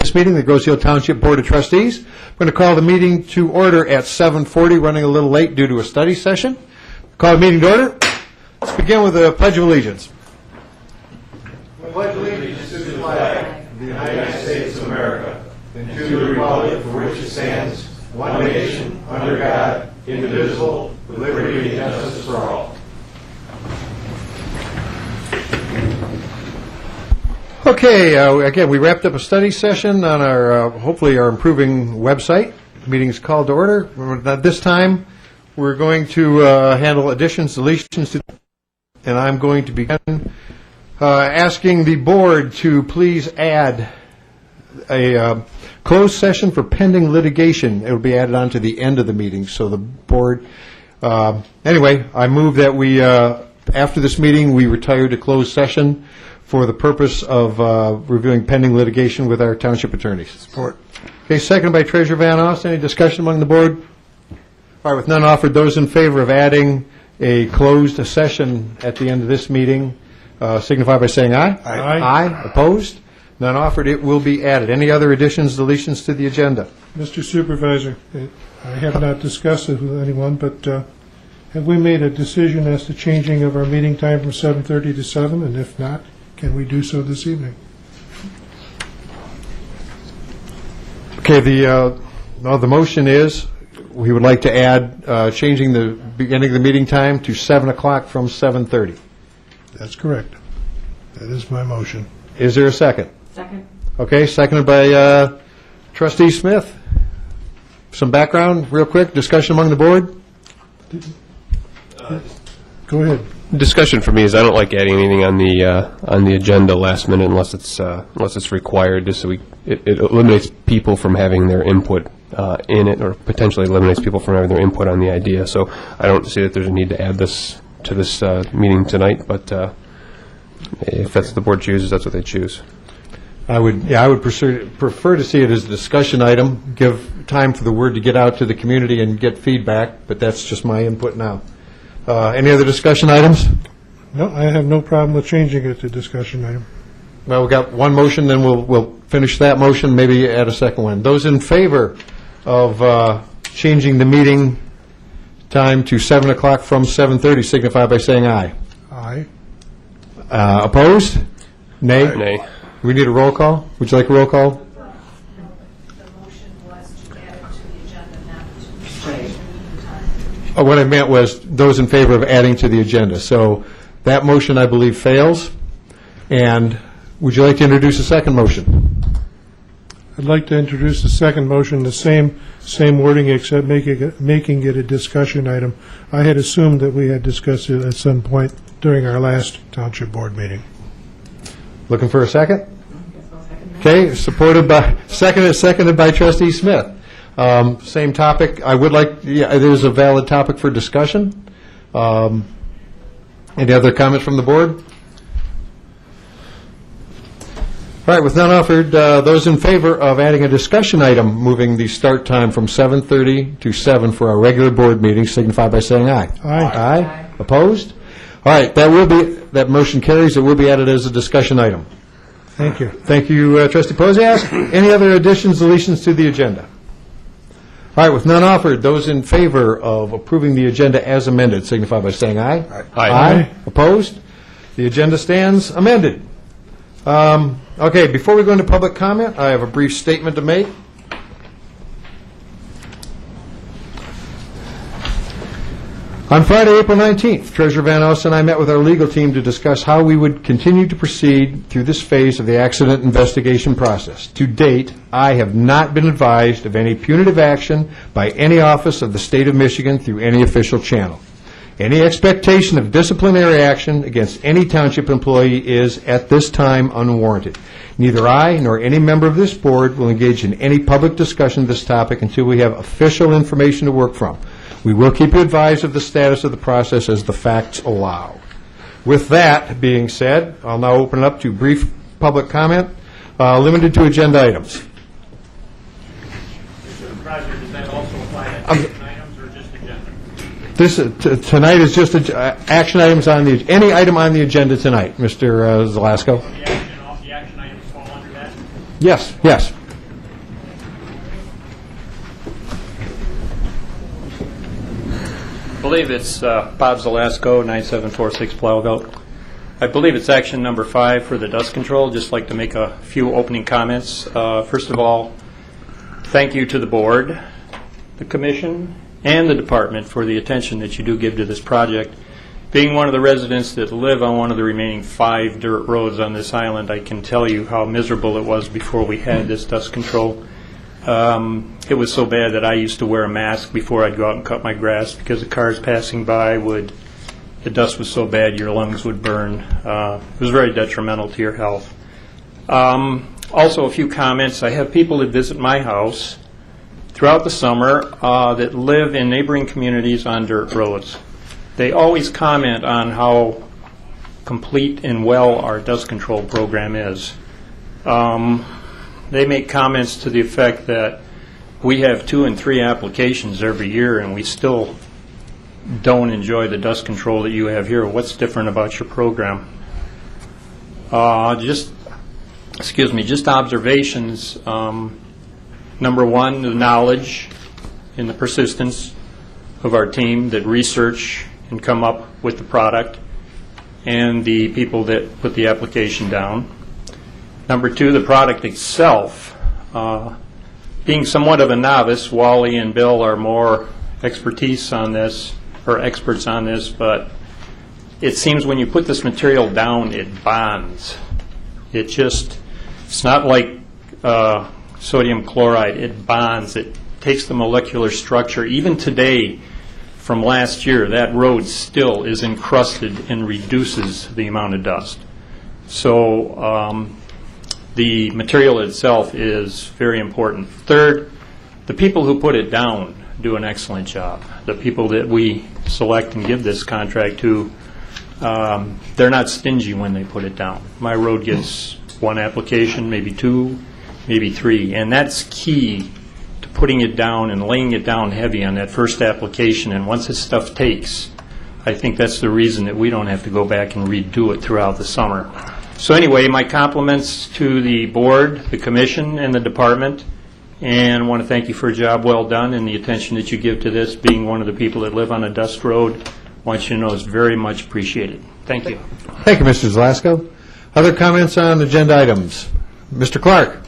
this meeting, the Grosse Ile Township Board of Trustees. I'm going to call the meeting to order at 7:40, running a little late due to a study session. Call the meeting to order. Let's begin with the Pledge of Allegiance. I pledge allegiance to the flag of the United States of America and to the republic for which it stands, one nation, under God, indivisible, with liberty and justice for all. Okay, again, we wrapped up a study session on our, hopefully our improving website. The meeting is called to order. This time, we're going to handle additions, deletions, and I'm going to begin asking the board to please add a closed session for pending litigation. It will be added on to the end of the meeting, so the board, anyway, I move that we, after this meeting, we retire to closed session for the purpose of reviewing pending litigation with our township attorneys. Support. Okay, seconded by Treasurer Van Oss. Any discussion among the board? All right, with none offered, those in favor of adding a closed session at the end of this meeting signify by saying aye. Aye. Aye. Opposed? None offered. It will be added. Any other additions, deletions to the agenda? Mr. Supervisor, I have not discussed it with anyone, but have we made a decision as to changing of our meeting time from 7:30 to 7? And if not, can we do so this evening? Okay, the motion is we would like to add changing the beginning of the meeting time to 7 o'clock from 7:30. That's correct. That is my motion. Is there a second? Second. Okay, seconded by Trustee Smith. Some background, real quick, discussion among the board? Go ahead. Discussion for me is I don't like adding anything on the agenda last minute unless it's required. Just so it eliminates people from having their input in it, or potentially eliminates people from having their input on the idea. So I don't see that there's a need to add this to this meeting tonight. But if that's what the board chooses, that's what they choose. I would prefer to see it as a discussion item. Give time for the word to get out to the community and get feedback. But that's just my input now. Any other discussion items? No, I have no problem with changing it to discussion item. Well, we've got one motion, then we'll finish that motion, maybe add a second one. Those in favor of changing the meeting time to 7 o'clock from 7:30 signify by saying aye. Aye. Opposed? Nay? Nay. We need a roll call? Would you like a roll call? The motion was to add it to the agenda, not to change the meeting time. What I meant was those in favor of adding to the agenda. So that motion, I believe, fails. And would you like to introduce a second motion? I'd like to introduce the second motion, the same wording, except making it a discussion item. I had assumed that we had discussed it at some point during our last township board meeting. Looking for a second? Okay, seconded by Trustee Smith. Same topic. I would like, it is a valid topic for discussion. Any other comments from the board? All right, with none offered, those in favor of adding a discussion item, moving the start time from 7:30 to 7 for our regular board meeting, signify by saying aye. Aye. Aye. Opposed? All right, that motion carries. It will be added as a discussion item. Thank you. Thank you, Trustee Posiak. Any other additions, deletions to the agenda? All right, with none offered, those in favor of approving the agenda as amended signify by saying aye. Aye. Aye. Opposed? The agenda stands amended. Okay, before we go into public comment, I have a brief statement to make. On Friday, April 19th, Treasurer Van Oss and I met with our legal team to discuss how we would continue to proceed through this phase of the accident investigation process. To date, I have not been advised of any punitive action by any office of the state of Michigan through any official channel. Any expectation of disciplinary action against any township employee is, at this time, unwarranted. Neither I nor any member of this board will engage in any public discussion of this topic until we have official information to work from. We will keep you advised of the status of the process as the facts allow. With that being said, I'll now open it up to brief public comment, limited to agenda items. Mr. President, does that also apply to action items or just agenda? Tonight is just action items on any item on the agenda tonight, Mr. Zalasko. The action items fall under that? Yes, yes. believe it's Bob Zelasco, 9746 Blauvelt. I believe it's action number 5 for the dust control. Just like to make a few opening comments. First of all, thank you to the board, the commission, and the department for the attention that you do give to this project. Being one of the residents that live on one of the remaining 5 dirt roads on this island, I can tell you how miserable it was before we had this dust control. It was so bad that I used to wear a mask before I'd go out and cut my grass because the cars passing by the dust was so bad your lungs would burn. It was very detrimental to your health. Also, a few comments. I have people that visit my house throughout the summer that live in neighboring communities on dirt roads. They always comment on how complete and well our dust control program is. They make comments to the effect that we have 2 and 3 applications every year and we still don't enjoy the dust control that you have here. What's different about your program? Just observations. Number 1, the knowledge and the persistence of our team that research and come up with the product, and the people that put the application down. Number 2, the product itself. Being somewhat of a novice, Wally and Bill are more experts on this, but it seems when you put this material down, it bonds. It's not like sodium chloride. It bonds. It takes the molecular structure. Even today, from last year, that road still is encrusted and reduces the amount of dust. So the material itself is very important. Third, the people who put it down do an excellent job. The people that we select and give this contract to, they're not stingy when they put it down. My road gets 1 application, maybe 2, maybe 3, and that's key to putting it down and laying it down heavy on that first application. And once this stuff takes, I think that's the reason that we don't have to go back and redo it throughout the summer. So anyway, my compliments to the board, the commission, and the department, and I want to thank you for a job well done and the attention that you give to this. Being one of the people that live on a dust road, I want you to know it's very much appreciated. Thank you. Thank you, Mr. Zlasko. Other comments on agenda items? Mr. Clark?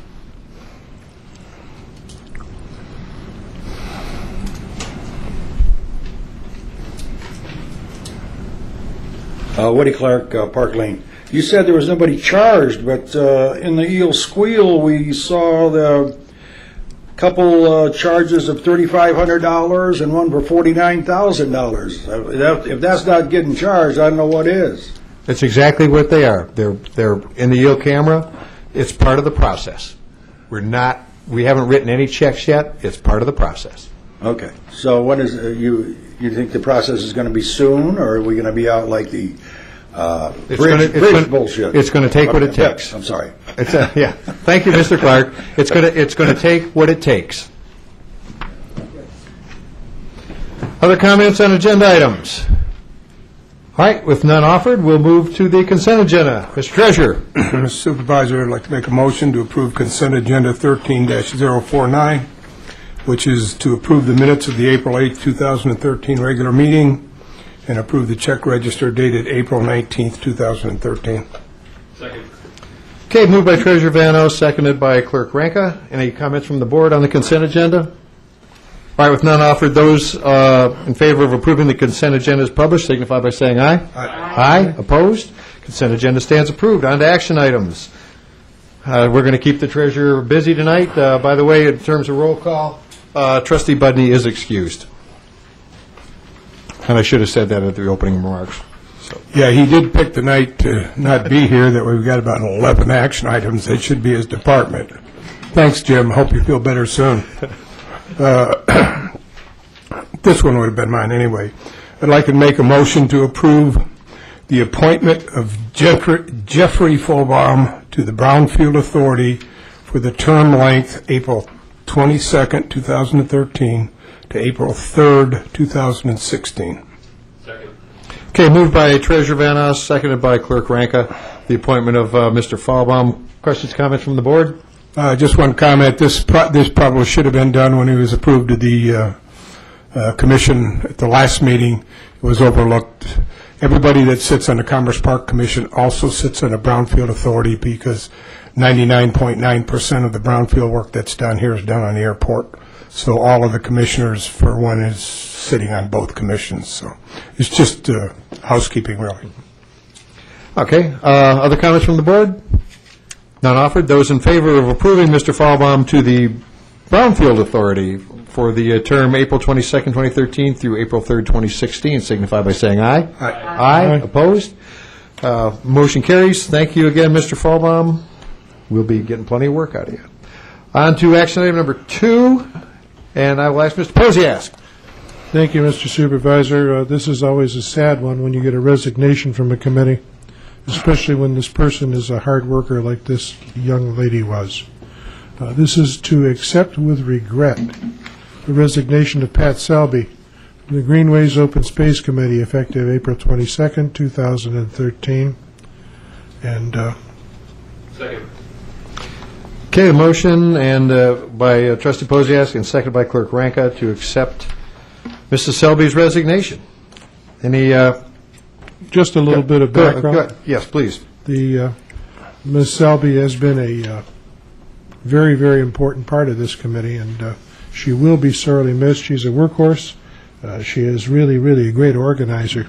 Woody Clark, Park Lane. You said there was nobody charged, but in the Eel Squeal, we saw the couple charges of $3,500 and one for $49,000. If that's not getting charged, I don't know what is. That's exactly what they are. They're in the yield camera. It's part of the process. We haven't written any checks yet. It's part of the process. Okay. So what is you think the process is going to be soon, or are we going to be out like the bridge bullshit? It's going to take what it takes. I'm sorry. Yeah. Thank you, Mr. Clark. It's going to take what it takes. Other comments on agenda items? All right. With none offered, we'll move to the consent agenda. Mr. Treasurer. Mr. Supervisor, I'd like to make a motion to approve consent agenda 13-049, which is to approve the minutes of the April 8, 2013 regular meeting and approve the check register dated April 19, 2013. Second. Okay, moved by Treasurer Vano, seconded by Clerk Ranka. Any comments from the board on the consent agenda? All right, with none offered, those in favor of approving the consent agenda as published signify by saying aye. Aye. Aye. Opposed? Consent agenda stands approved. On to action items. We're going to keep the treasurer busy tonight. By the way, in terms of roll call, Trustee Budney is excused. And I should have said that at the opening remarks. Yeah, he did pick the night to not be here, that we've got about 11 action items. That should be his department. Thanks, Jim. Hope you feel better soon. This one would have been mine anyway. I'd like to make a motion to approve the appointment of Jeffrey Fulbaum to the Brownfield Authority for the term length April 22nd, 2013 to April 3rd, 2016. Second. Okay, moved by Treasurer Vano, seconded by Clerk Ranka, the appointment of Mr. Fulbaum. Questions, comments from the board? Just one comment. This probably should have been done when he was approved to the commission at the last meeting. It was overlooked. Everybody that sits on the Commerce Park Commission also sits on the Brownfield Authority, because 99.9% of the brownfield work that's done here is done on the airport. So all of the commissioners, for one, is sitting on both commissions. So it's just housekeeping, really. Okay, other comments from the board? None offered. Those in favor of approving Mr. Fallbaum to the Brownfield Authority for the term April 22nd, 2013 through April 3rd, 2016, signify by saying aye. Aye. Aye. Opposed? Motion carries. Thank you again, Mr. Fallbaum. We'll be getting plenty of work out of you. On to action item number 2, and I will ask Mr. Posiask. Thank you, Mr. Supervisor. This is always a sad one when you get a resignation from a committee, especially when this person is a hard worker like this young lady was. This is to accept with regret the resignation of Pat Selby from the Greenways Open Space Committee effective April 22nd, 2013. And Second. Okay, the motion and by Trustee Posiask and seconded by Clerk Ranka to accept Mrs. Selby's resignation. Any just a little bit of background. Yes, please. Ms. Selby has been a very, very important part of this committee, and she will be sorely missed. She's a workhorse. She is really, really a great organizer.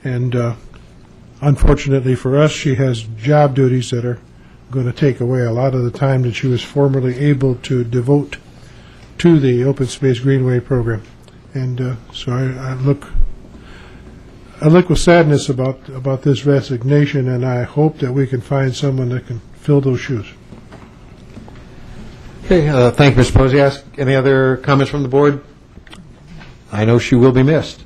And unfortunately for us, she has job duties that are going to take away a lot of the time that she was formerly able to devote to the Open Space Greenway program. And so I look with sadness about this resignation, and I hope that we can find someone that can fill those shoes. Okay, thank you, Mr. Posiask. Any other comments from the board? I know she will be missed.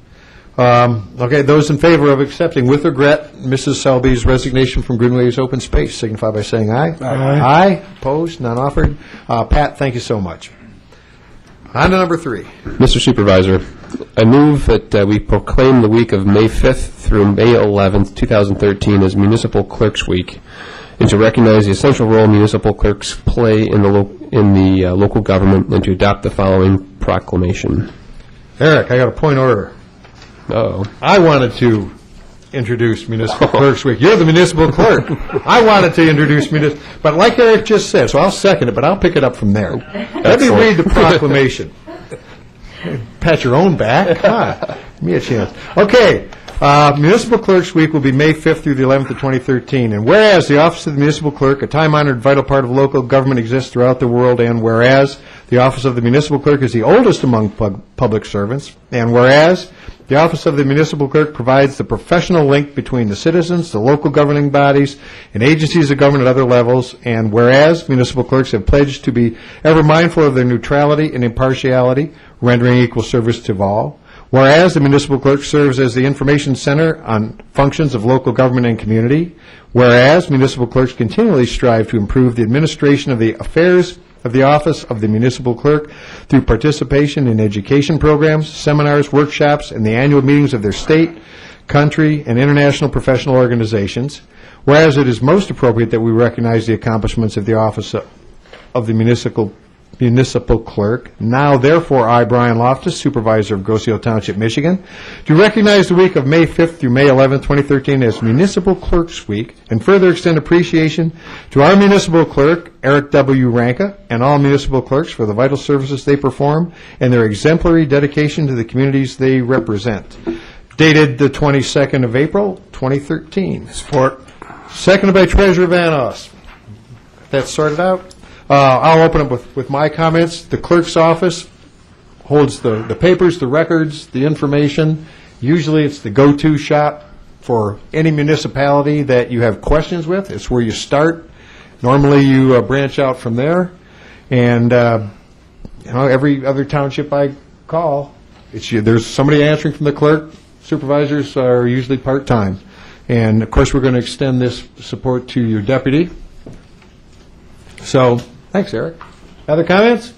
Okay, those in favor of accepting with regret Mrs. Selby's resignation from Greenways Open Space signify by saying aye. Aye. Aye. Opposed? None offered. Pat, thank you so much. On to number 3. Mr. Supervisor, I move that we proclaim the week of May 5th through May 11th, 2013 as Municipal Clerks Week, and to recognize the essential role municipal clerks play in the local government, and to adopt the following proclamation. Eric, I got a point of order. Uh-oh. I wanted to introduce Municipal Clerks Week. You're the municipal clerk. I wanted to introduce municipal, but like Eric just said, so I'll second it, but I'll pick it up from there. Let me read the proclamation. Pat your own back. Come on. Give me a chance. Okay. Municipal Clerks Week will be May 5th through the 11th of 2013. And whereas the Office of the Municipal Clerk, a time-honored vital part of local government, exists throughout the world, and whereas the Office of the Municipal Clerk is the oldest among public servants, and whereas the Office of the Municipal Clerk provides the professional link between the citizens, the local governing bodies, and agencies of government at other levels, and whereas municipal clerks have pledged to be ever mindful of their neutrality and impartiality, rendering equal service to all, whereas the municipal clerk serves as the information center on functions of local government and community, whereas municipal clerks continually strive to improve the administration of the affairs of the Office of the Municipal Clerk through participation in education programs, seminars, workshops, and the annual meetings of their state, country, and international professional organizations, whereas it is most appropriate that we recognize the accomplishments of the Office of the Municipal Clerk. Now, therefore, I, Brian Loftus, Supervisor of Gosseo Township, Michigan, do recognize the week of May 5th through May 11th, 2013 as Municipal Clerks Week, and further extend appreciation to our municipal clerk, Eric W. Ranka, and all municipal clerks for the vital services they perform and their exemplary dedication to the communities they represent. Dated the 22nd of April, 2013. Support. Seconded by Treasurer Van Oss. That's sorted out. I'll open up with my comments. The clerk's office holds the papers, the records, the information. Usually it's the go-to shop for any municipality that you have questions with. It's where you start. Normally you branch out from there. And every other township I call, there's somebody answering from the clerk. Supervisors are usually part-time. And, of course, we're going to extend this support to your deputy. So, thanks, Eric. Other comments?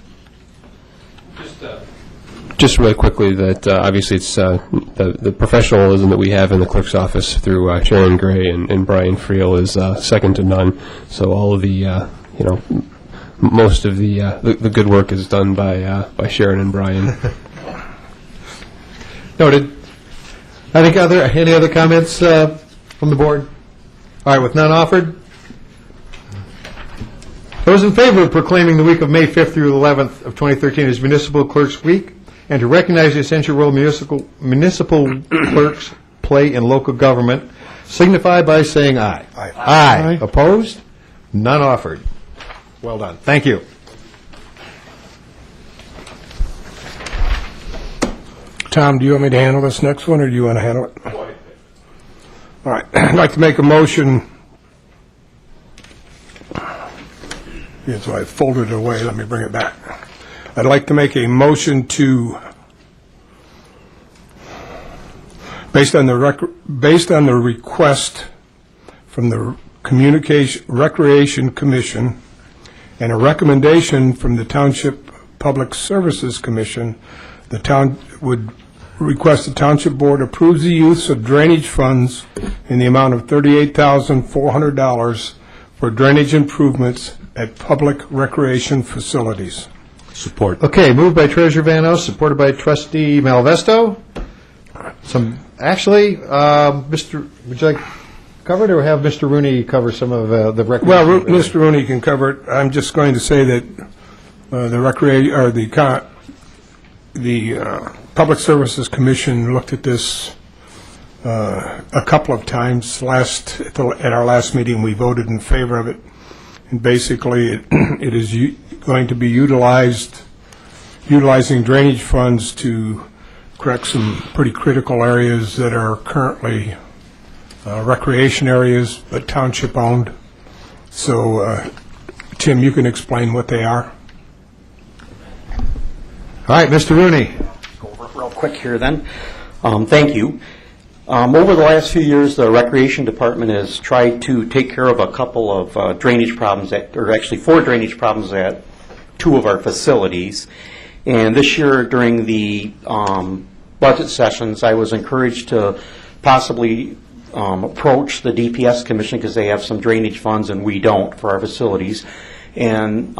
Just really quickly that obviously it's the professionalism that we have in the clerk's office through Sharon Gray and Brian Friel is second to none. So all of the most of the good work is done by Sharon and Brian. Noted. Any other comments from the board? All right, with none offered, those in favor of proclaiming the week of May 5th through the 11th of 2013 as Municipal Clerks Week, and to recognize the essential role municipal clerks play in local government, signify by saying aye. Aye. Aye. Opposed? None offered. Well done. Thank you. Tom, do you want me to handle this next one, or do you want to handle it? All right. I'd like to make a motion. Yeah, so I folded it away. Let me bring it back. I'd like to make a motion to, based on the request from the Recreation Commission and a recommendation from the Township Public Services Commission, the town would request the Township Board approves the use of drainage funds in the amount of $38,400 for drainage improvements at public recreation facilities. Support. Okay, moved by Treasurer Van Ost, supported by Trustee Malvesto. Mr., would you like cover it, or have Mr. Rooney cover some of the recreation? Well, Mr. Rooney can cover it. I'm just going to say that the Public Services Commission looked at this a couple of times. At our last meeting, we voted in favor of it, and basically it is going to be utilizing drainage funds to correct some pretty critical areas that are currently recreation areas, but township owned. So, Tim, you can explain what they are. All right, Mr. Rooney. Go over it real quick here then. Thank you. Over the last few years, the Recreation Department has tried to take care of a couple of drainage problems, or actually 4 drainage problems at 2 of our facilities. And this year, during the budget sessions, I was encouraged to possibly approach the DPS Commission, because they have some drainage funds and we don't for our facilities. And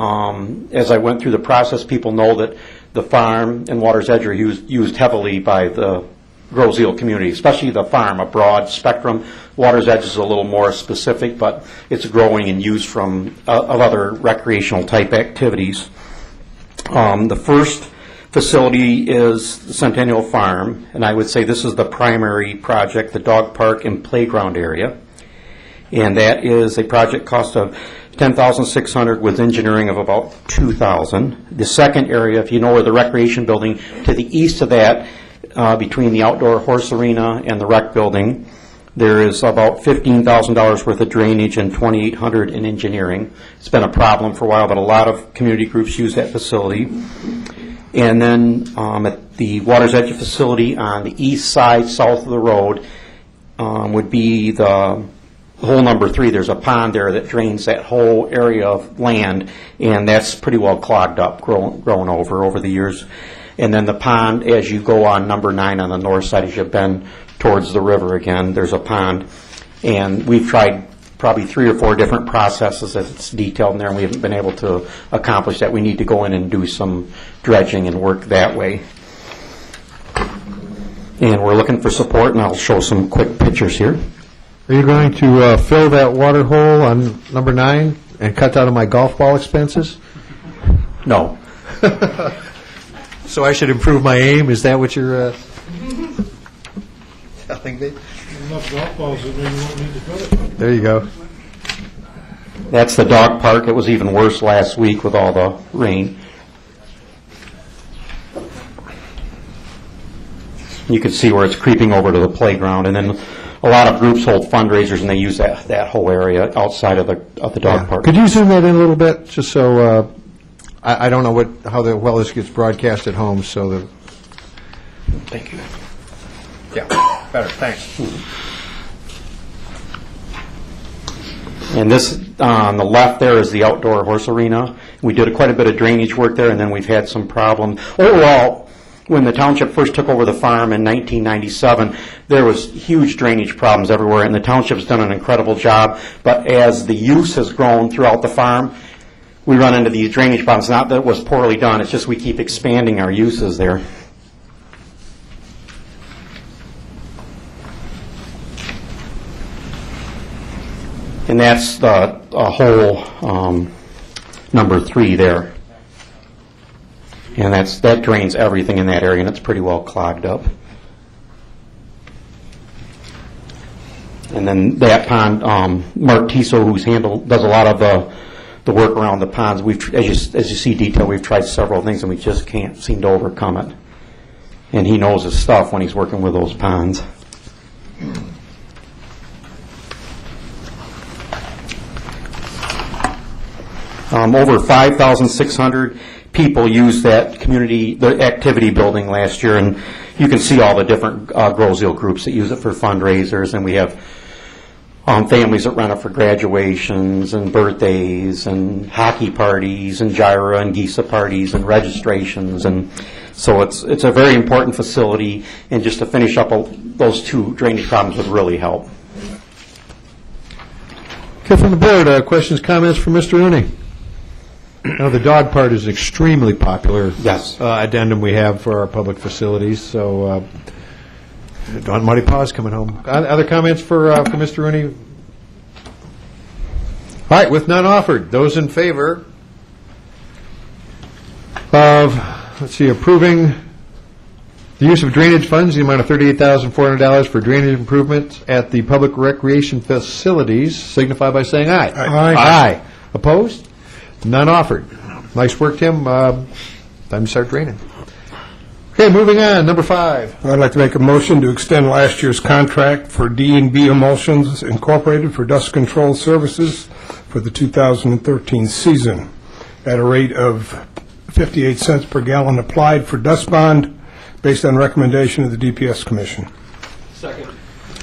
as I went through the process, people know that the farm and Water's Edge are used heavily by the Groseal community, especially the farm, a broad spectrum. Water's Edge is a little more specific, but it's growing and used of other recreational type activities. The first facility is the Centennial Farm, and I would say this is the primary project, the dog park and playground area. And that is a project cost of $10,600 with engineering of about $2,000. The second area, if you know where the recreation building, to the east of that, between the outdoor horse arena and the rec building, there is about $15,000 worth of drainage and $2,800 in engineering. It's been a problem for a while, but a lot of community groups use that facility. And then at the Water's Edge facility on the east side, south of the road, would be the hole number 3. There's a pond there that drains that whole area of land, and that's pretty well clogged up, grown over the years. And then the pond, as you go on number 9 on the north side, as you bend towards the river again, there's a pond. And we've tried probably 3 or 4 different processes as it's detailed in there, and we haven't been able to accomplish that. We need to go in and do some dredging and work that way. And we're looking for support, and I'll show some quick pictures here. Are you going to fill that water hole on number 9 and cut out of my golf ball expenses? No. So I should improve my aim? Is that what you're telling me? Enough golf balls that maybe you won't need to fill it. There you go. That's the dog park. It was even worse last week with all the rain. You can see where it's creeping over to the playground, and then a lot of groups hold fundraisers, and they use that whole area outside of the dog park. Could you zoom that in a little bit, just so I don't know how well this gets broadcast at home, so that. Thank you. Yeah, better. Thanks. And this on the left there is the outdoor horse arena. We did quite a bit of drainage work there, and then we've had some problems. Overall, when the township first took over the farm in 1997, there was huge drainage problems everywhere, and the township's done an incredible job. But as the use has grown throughout the farm, we run into these drainage problems. Not that it was poorly done, it's just we keep expanding our uses there. And that's the hole number 3 there. And that drains everything in that area, and it's pretty well clogged up. And then that pond, Mark Tiso, does a lot of the work around the ponds. As you see detail, we've tried several things, and we just can't seem to overcome it. And he knows his stuff when he's working with those ponds. Over 5,600 people used the activity building last year, and you can see all the different Groseville groups that use it for fundraisers, and we have families that rent it for graduations and birthdays and hockey parties and gyra and Gisa parties and registrations, and so it's a very important facility, and just to finish up those 2 drainage problems would really help. Okay, from the board, questions, comments from Mr. Rooney? Now, the dog part is extremely popular. Yes. Addendum we have for our public facilities, so Don Muddy Paws coming home. Other comments for Mr. Rooney? All right, with none offered, those in favor of, approving the use of drainage funds, the amount of $38,400 for drainage improvements at the public recreation facilities, signify by saying aye. Aye. Aye. Opposed? None offered. Nice work, Tim. Time to start draining. Okay, moving on. Number 5. I'd like to make a motion to extend last year's contract for D&B Emulsions Incorporated for dust control services for the 2013 season at a rate of 58 cents per gallon applied for dust bond based on recommendation of the DPS Commission.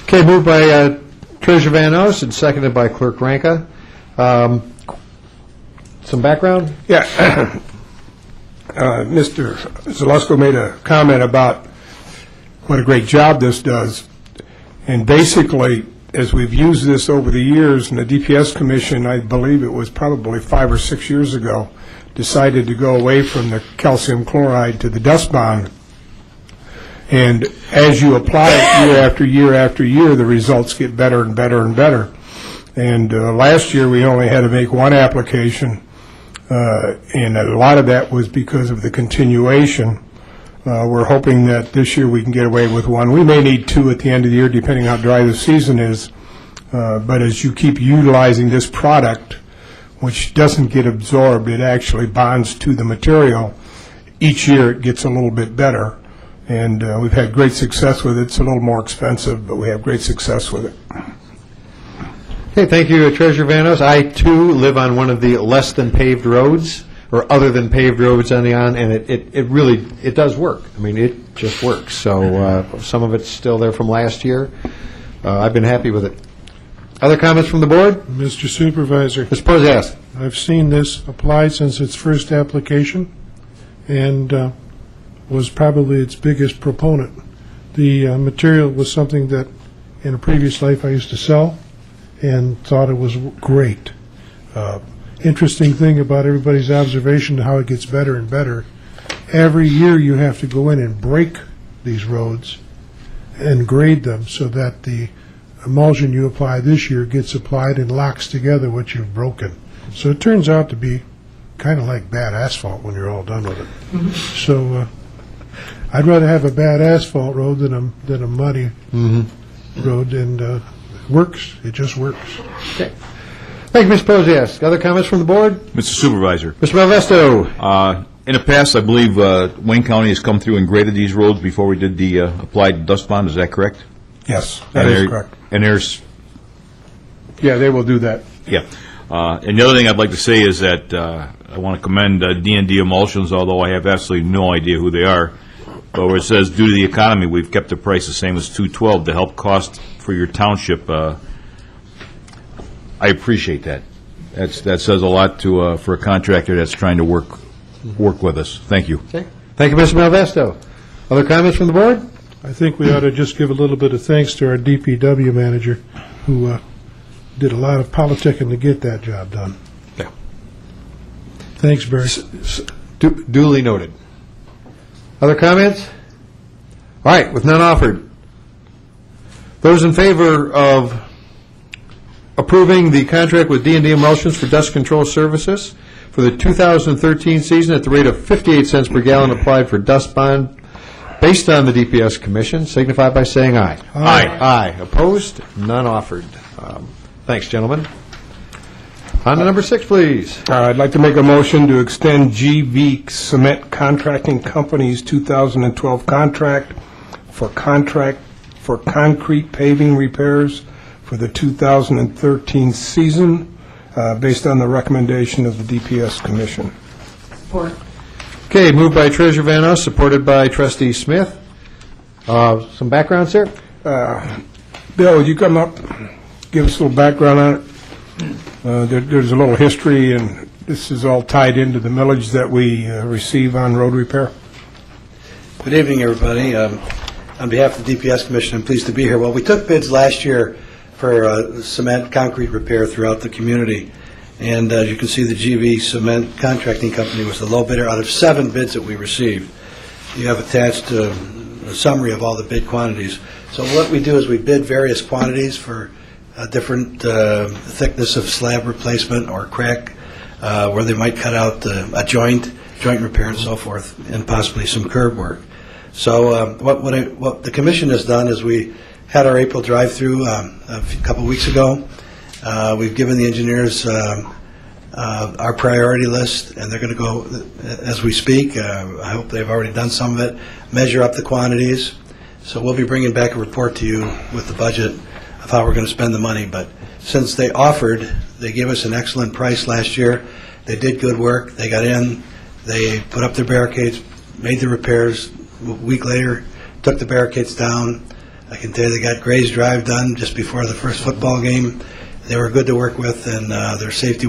Okay, moved by Treasurer Van Oos and seconded by Clerk Ranka. Some background? Yeah. Mr. Zalesko made a comment about what a great job this does. And basically, as we've used this over the years, and the DPS Commission, I believe it was probably 5 or 6 years ago, decided to go away from the calcium chloride to the dust bond. And as you apply it year after year after year, the results get better and better and better. And last year, we only had to make 1 application. And a lot of that was because of the continuation. We're hoping that this year we can get away with 1. We may need 2 at the end of the year, depending how dry the season is. But as you keep utilizing this product, which doesn't get absorbed, it actually bonds to the material. Each year it gets a little bit better. And we've had great success with it. It's a little more expensive, but we have great success with it. Okay, thank you, Treasurer Van Oos. I, too, live on one of the less than paved roads, or other than paved roads and it really does work. I mean, it just works. So some of it's still there from last year. I've been happy with it. Other comments from the board? Mr. Supervisor, Mr. Posias. I've seen this applied since its first application and was probably its biggest proponent. The material was something that in a previous life I used to sell and thought it was great. Interesting thing about everybody's observation how it gets better and better. Every year you have to go in and break these roads and grade them so that the emulsion you apply this year gets applied and locks together what you've broken. So it turns out to be kind of like bad asphalt when you're all done with it. Mm-hmm. So I'd rather have a bad asphalt road than a muddy road, and it works. It just works. Okay. Thank you, Mr. Posias. Other comments from the board? Mr. Supervisor. Mr. Malvesto. In the past, I believe Wayne County has come through and graded these roads before we did the applied dust bond. Is that correct? Yes, that is correct. And there's... Yeah, they will do that. Yeah. And the other thing I'd like to say is that I want to commend D&D Emulsions, although I have absolutely no idea who they are. But where it says, due to the economy, we've kept the price the same as $2.12 to help cost for your township. I appreciate that. That says a lot to for a contractor that's trying to work with us. Thank you. Okay. Thank you, Mr. Malvesto. Other comments from the board? I think we ought to just give a little bit of thanks to our DPW manager who did a lot of politicking to get that job done. Yeah. Thanks, Barry. Duly noted. Other comments? All right, with none offered. Those in favor of approving the contract with D&D Emulsions for dust control services for the 2013 season at the rate of 58 cents per gallon applied for dust bond based on the DPS Commission, signify by saying aye. Aye. Aye. Opposed? None offered. Thanks, gentlemen. On to number 6, please. I'd like to make a motion to extend GV Cement Contracting Company's 2012 contract for concrete paving repairs for the 2013 season, based on the recommendation of the DPS Commission. Okay, moved by Treasurer Van Us, supported by Trustee Smith. Some background, sir? Bill, would you come up, give us a little background on it? There's a little history, and this is all tied into the millage that we receive on road repair. Good evening, everybody. On behalf of the DPS Commission, I'm pleased to be here. Well, we took bids last year for cement concrete repair throughout the community, and as you can see, the GV Cement Contracting Company was the low bidder out of 7 bids that we received. You have attached a summary of all the bid quantities. So what we do is we bid various quantities for different thickness of slab replacement or crack, where they might cut out a joint repair and so forth, and possibly some curb work. So what the commission has done is we had our April drive-through a couple weeks ago. We've given the engineers our priority list, and they're going to go as we speak. I hope they've already done some of it, measure up the quantities. So we'll be bringing back a report to you with the budget of how we're going to spend the money. But since they offered, they gave us an excellent price last year. They did good work. They got in, they put up their barricades, made the repairs. A week later, took the barricades down. I can tell you they got Gray's Drive done just before the first football game. They were good to work with, and their safety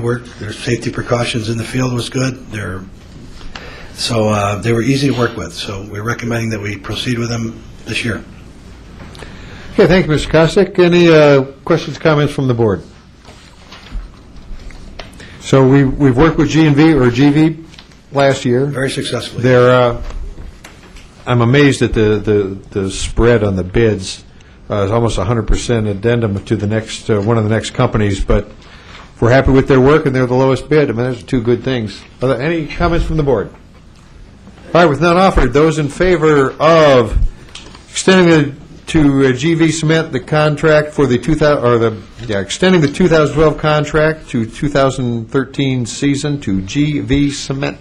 precautions in the field was good. So they were easy to work with. So we're recommending that we proceed with them this year. Okay, thank you, Mr. Kostick. Any questions, comments from the board? So we've worked with G&V or GV last year. Very successfully. I'm amazed at the spread on the bids. It's almost 100% addendum to the next one of the next companies, but if we're happy with their work and they're the lowest bid, I mean, those are two good things. Are there any comments from the board? All right, with none offered, those in favor of extending to GV Cement the contract for the extending the 2012 contract to 2013 season to GV Cement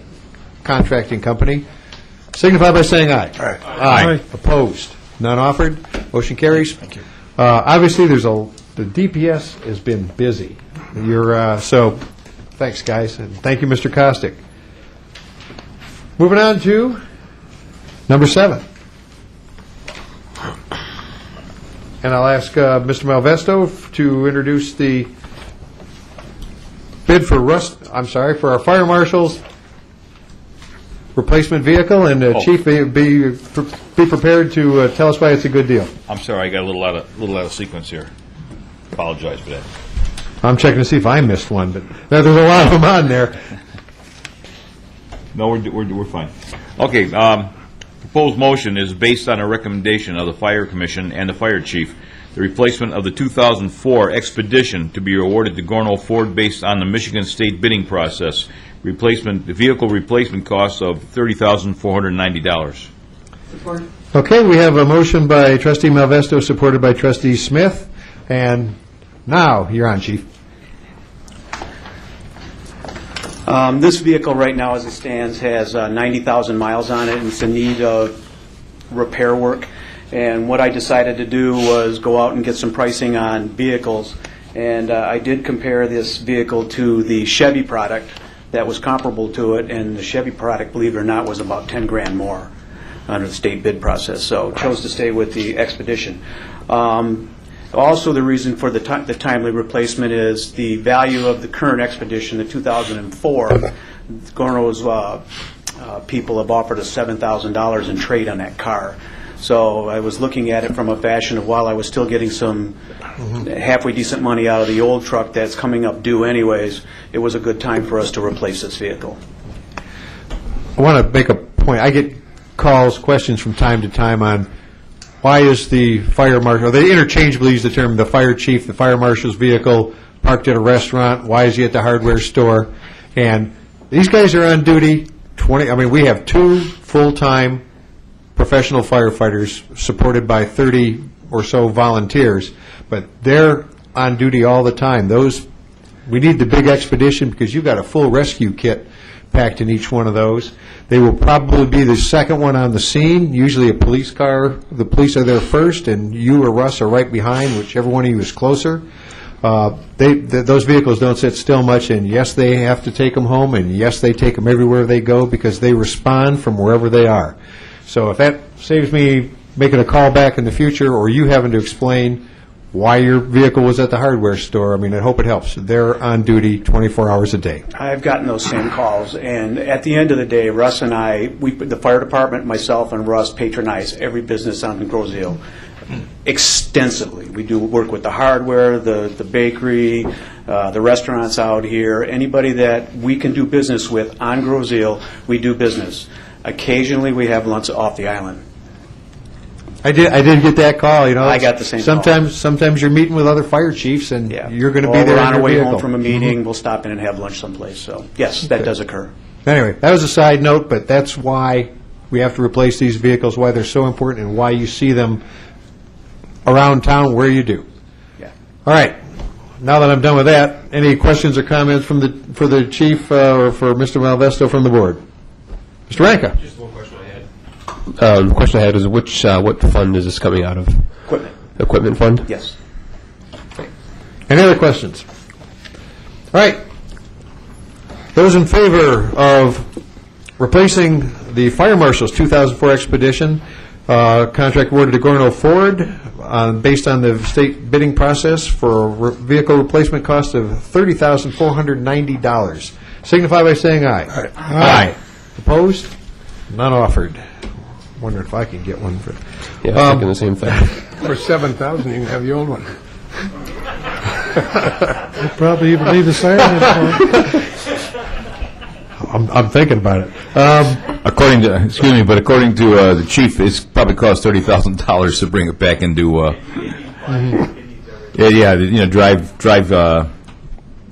Contracting Company, signify by saying aye. Aye. Aye. Opposed? None offered? Motion carries. Thank you. Obviously, the DPS has been busy. So thanks, guys, and thank you, Mr. Kostick. Moving on to number 7. And I'll ask Mr. Malvesto to introduce the bid for our fire marshal's replacement vehicle, and Chief, be prepared to tell us why it's a good deal. I'm sorry, I got a little out of sequence here. Apologize for that. I'm checking to see if I missed one, but there's a lot of them on there. No, we're fine. Okay, proposed motion is based on a recommendation of the Fire Commission and the Fire Chief. The replacement of the 2004 Expedition to be awarded to Gorno Ford based on the Michigan State bidding process. Vehicle replacement cost of $30,490. Okay, we have a motion by Trustee Malvesto, supported by Trustee Smith, and now you're on, Chief. This vehicle right now, as it stands, has 90,000 miles on it, and it's in need of repair work. And what I decided to do was go out and get some pricing on vehicles, and I did compare this vehicle to the Chevy product that was comparable to it, and the Chevy product, believe it or not, was about 10 grand more under the state bid process, so chose to stay with the Expedition. Also, the reason for the timely replacement is the value of the current Expedition, the 2004. Gorno's people have offered us $7,000 in trade on that car. So I was looking at it from a fashion of, while I was still getting some halfway decent money out of the old truck that's coming up due anyways, it was a good time for us to replace this vehicle. I want to make a point. I get calls, questions from time to time on why is the fire marshal, they interchangeably use the term the fire chief, the fire marshal's vehicle parked at a restaurant? Why is he at the hardware store? And these guys are on duty 20, we have 2 full-time professional firefighters supported by 30 or so volunteers, but they're on duty all the time. We need the big expedition because you've got a full rescue kit packed in each one of those. They will probably be the second one on the scene, usually a police car. The police are there first, and you or Russ are right behind, whichever one of you is closer. Those vehicles don't sit still much, and yes, they have to take them home, and yes, they take them everywhere they go because they respond from wherever they are. So if that saves me making a call back in the future or you having to explain why your vehicle was at the hardware store, I hope it helps. They're on duty 24 hours a day. I've gotten those same calls, and at the end of the day, Russ and I, the fire department, myself and Russ, patronize every business on Grosseal extensively. We do work with the hardware, the bakery, the restaurants out here. Anybody that we can do business with on Grosseal, we do business. Occasionally, we have lunch off the island. I did get that call, I got the same call. Sometimes you're meeting with other fire chiefs, and you're going to be there Or we're on our way vehicle. home from a meeting, we'll stop in and have lunch someplace. So, yes, that does occur. Anyway, that was a side note, but that's why we have to replace these vehicles, why they're so important, and why you see them around town where you do. Yeah. All right. Now that I'm done with that, any questions or comments for the chief or for Mr. Malvesto from the board? Mr. Ranka? Just one question I had. The question I had is what fund is this coming out of? Equipment. Equipment fund? Yes. Any other questions? All right. Those in favor of replacing the Fire Marshal's 2004 Expedition, contract awarded to Gorno Ford, based on the state bidding process for a vehicle replacement cost of $30,490. Signify by saying aye. Aye. Opposed? None offered. Wonder if I can get one for... Yeah, I was thinking the same thing. For $7,000, you can have the old one. We'll probably even leave the siren in. I'm thinking about it. According to the chief, it's probably cost $30,000 to bring it back into,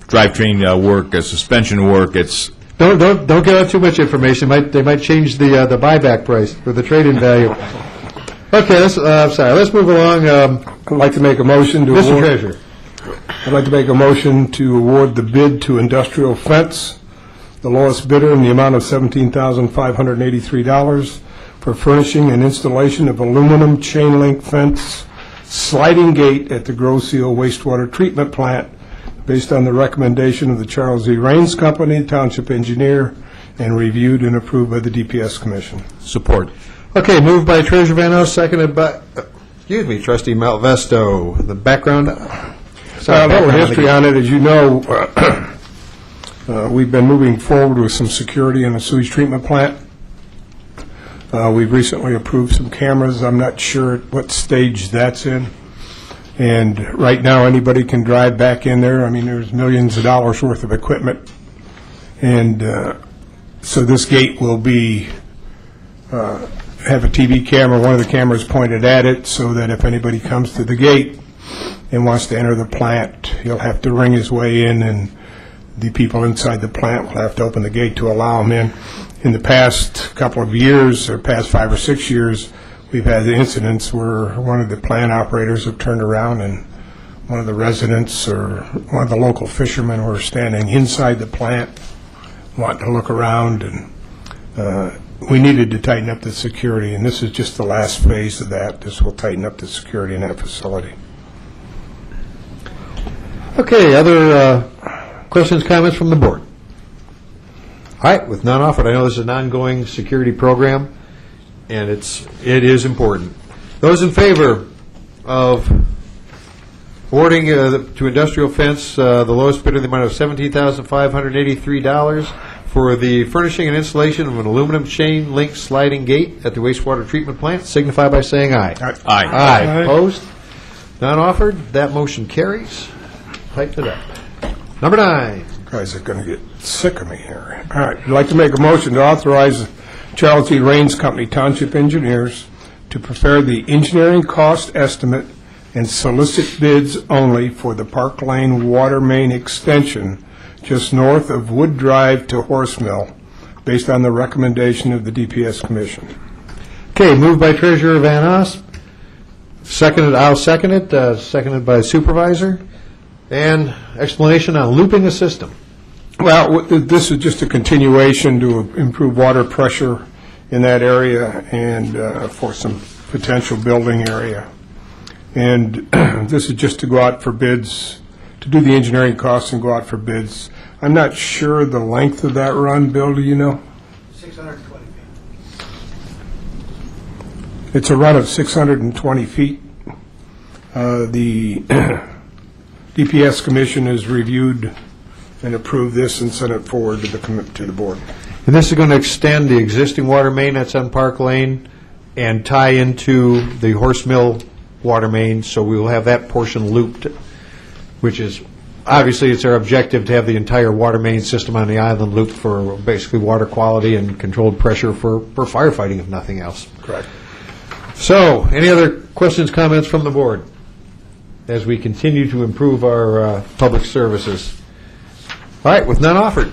drivetrain work, suspension work. It's Don't give out too much information. They might change the buyback price or the trade-in value. Okay, let's move along. I'd like to make a motion to Mr. award... Treasurer. I'd like to make a motion to award the bid to Industrial Fence, the lowest bidder in the amount of $17,583 for furnishing and installation of aluminum chain link fence sliding gate at the Grosseal wastewater treatment plant based on the recommendation of the Charles E. Raines Company, Township Engineer, and reviewed and approved by the DPS Commission. support. Okay, moved by Treasurer Van Oos, seconded by, Trustee Malvesto. The background? A little history on it. As you know, we've been moving forward with some security in the sewage treatment plant. We've recently approved some cameras. I'm not sure at what stage that's in. And right now, anybody can drive back in there. There's millions of dollars worth of equipment. And so this gate will be, have a TV camera, one of the cameras pointed at it, so that if anybody comes to the gate and wants to enter the plant, he'll have to ring his way in, and the people inside the plant will have to open the gate to allow him in. In the past couple of years, or past 5 or 6 years, we've had incidents where one of the plant operators have turned around and one of the residents or one of the local fishermen were standing inside the plant wanting to look around, and we needed to tighten up the security, and this is just the last phase of that. This will tighten up the security in that facility. Okay, other questions, comments from the board? All right, with none offered, I know this is an ongoing security program, and it is important. Those in favor of awarding to Industrial Fence the lowest bidder in the amount of $17,583 for the furnishing and installation of an aluminum chain link sliding gate at the wastewater treatment plant, signify by saying aye. Aye. Aye. Opposed? None offered. That motion carries. Tighten it up. Number 9. You guys are going to get sick of me here. All right, I'd like to make a motion to authorize Charles E. Raines Company Township Engineers to prepare the engineering cost estimate and solicit bids only for the Park Lane water main extension just north of Wood Drive to Horse Mill, based on the recommendation of the DPS Commission. Okay, moved by Treasurer Van Oss. Seconded, I'll second it, seconded by Supervisor. And explanation on looping a system. Well, this is just a continuation to improve water pressure in that area and for some potential building area. And this is just to go out for bids, to do the engineering costs and go out for bids. I'm not sure the length of that run, Bill, do you know? 620 feet. It's a run of 620 feet. The DPS Commission has reviewed and approved this and sent it forward to the board. And this is going to extend the existing water main that's on Park Lane and tie into the Horse Mill water main, so we will have that portion looped, which is, obviously, it's our objective to have the entire water main system on the island looped for basically water quality and controlled pressure for firefighting, if nothing else. Correct. So, any other questions, comments from the board as we continue to improve our public services? All right, with none offered.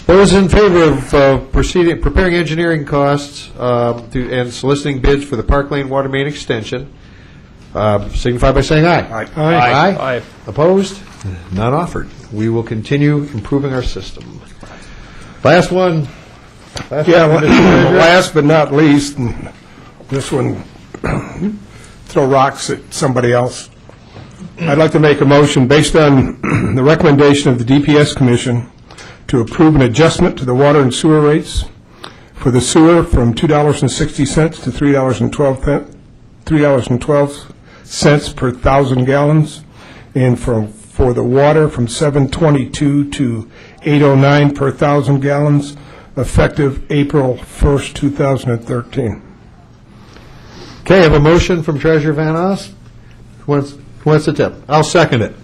Those in favor of preparing engineering costs and soliciting bids for the Park Lane water main extension, signify by saying aye. Aye. Aye. Opposed? None offered. We will continue improving our system. Last one. Last but not least, and this one, throw rocks at somebody else. I'd like to make a motion based on the recommendation of the DPS Commission to approve an adjustment to the water and sewer rates for the sewer from $2.60 to $3.12 per 1,000 gallons, and for the water from $7.22 to $8.09 per 1,000 gallons, effective April 1st, 2013. Okay, I have a motion from Treasurer Van Oss. Who wants the tip? I'll second it.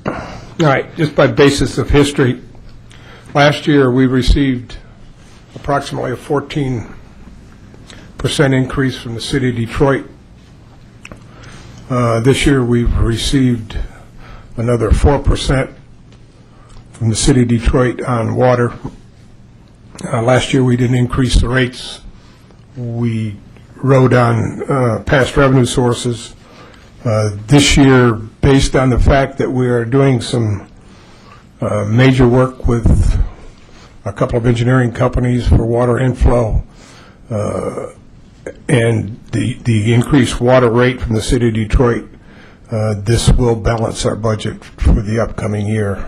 All right, just by basis of history, last year we received approximately a 14% increase from the city of Detroit. This year we've received another 4% from the city of Detroit on water. Last year we didn't increase the rates. We rode on past revenue sources. This year, based on the fact that we are doing some major work with a couple of engineering companies for water inflow, and the increased water rate from the city of Detroit, this will balance our budget for the upcoming year.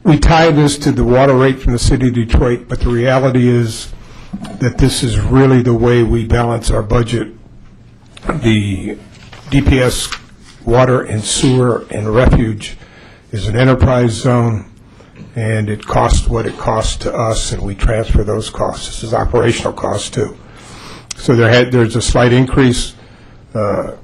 We tie this to the water rate from the city of Detroit, but the reality is that this is really the way we balance our budget. The DPS water and sewer and refuge is an enterprise zone, and it costs what it costs to us, and we transfer those costs. This is operational costs, too. So there's a slight increase, but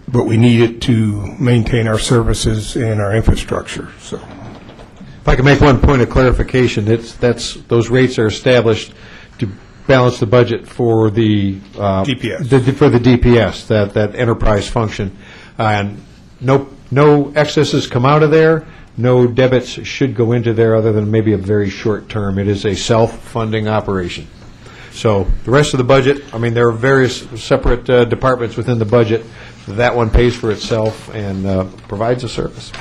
we need it to maintain our services and our infrastructure. So, if I can make one point of clarification, those rates are established to balance the budget for the DPS. For the DPS, that enterprise function, and no excesses come out of there. No debits should go into there other than maybe a very short term. It is a self-funding operation. So the rest of the budget, I mean, there are various separate departments within the budget. That one pays for itself and provides a service.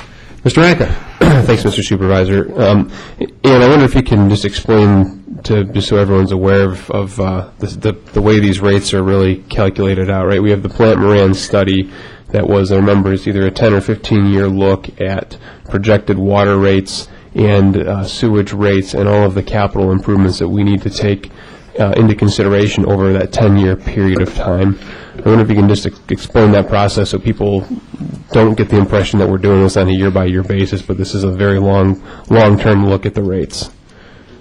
Mr. Anka. Thanks, Mr. Supervisor. And I wonder if you can just explain, just so everyone's aware of the way these rates are really calculated out, right? We have the Plant Moran study that was, I remember, it's either a 10 or 15-year look at projected water rates and sewage rates and all of the capital improvements that we need to take into consideration over that 10-year period of time. I wonder if you can just explain that process so people don't get the impression that we're doing this on a year-by-year basis, but this is a very long-term look at the rates.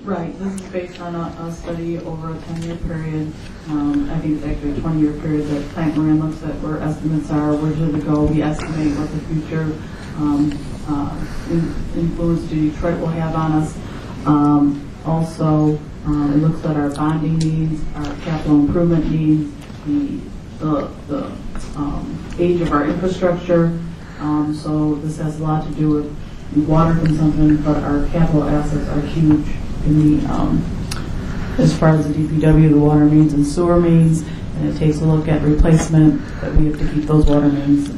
Right. This is based on a study over a 10-year period. I think it's actually a 20-year period that Plant Moran looks at where estimates are, where should it go. We estimate what the future influence Detroit will have on us. Also, It looks at our bonding needs, our capital improvement needs, the age of our infrastructure. So this has a lot to do with water consumption, but our capital assets are huge in the, as far as the DPW, the water mains and sewer mains, and it takes a look at replacement, that we have to keep those water mains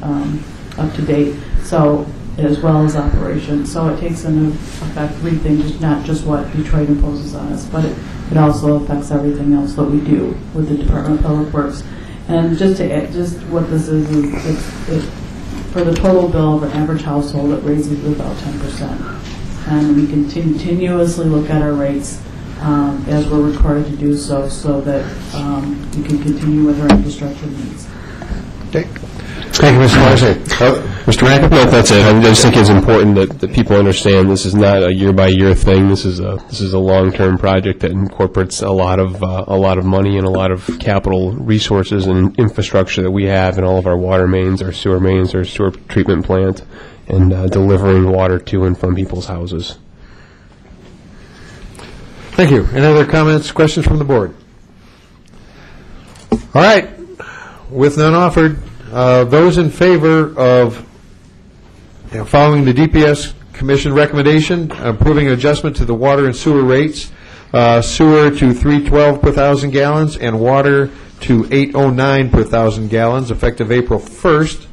up to date, so as well as operation. So it takes into effect three things, not just what Detroit imposes on us, but it also affects everything else that we do with the Department of Public Works. And just to add, just what this is for the total bill of an average household, it raises it about 10%. And we can continuously look at our rates as we're required to do so that we can continue with our infrastructure needs. Okay. Thank you, Mr. Marcy. Mr. Rankin? No, that's it. I just think it's important that people understand this is not a year-by-year thing. This is a long-term project that incorporates a lot of money and a lot of capital resources and infrastructure that we have in all of our water mains, our sewer treatment plant, and delivering water to and from people's houses. Thank you. Any other comments, questions from the board? All right. With none offered, those in favor of following the DPS Commission recommendation, approving an adjustment to the water and sewer rates, sewer to $3.12 per 1,000 gallons and water to $8.09 per 1,000 gallons, effective April 1st,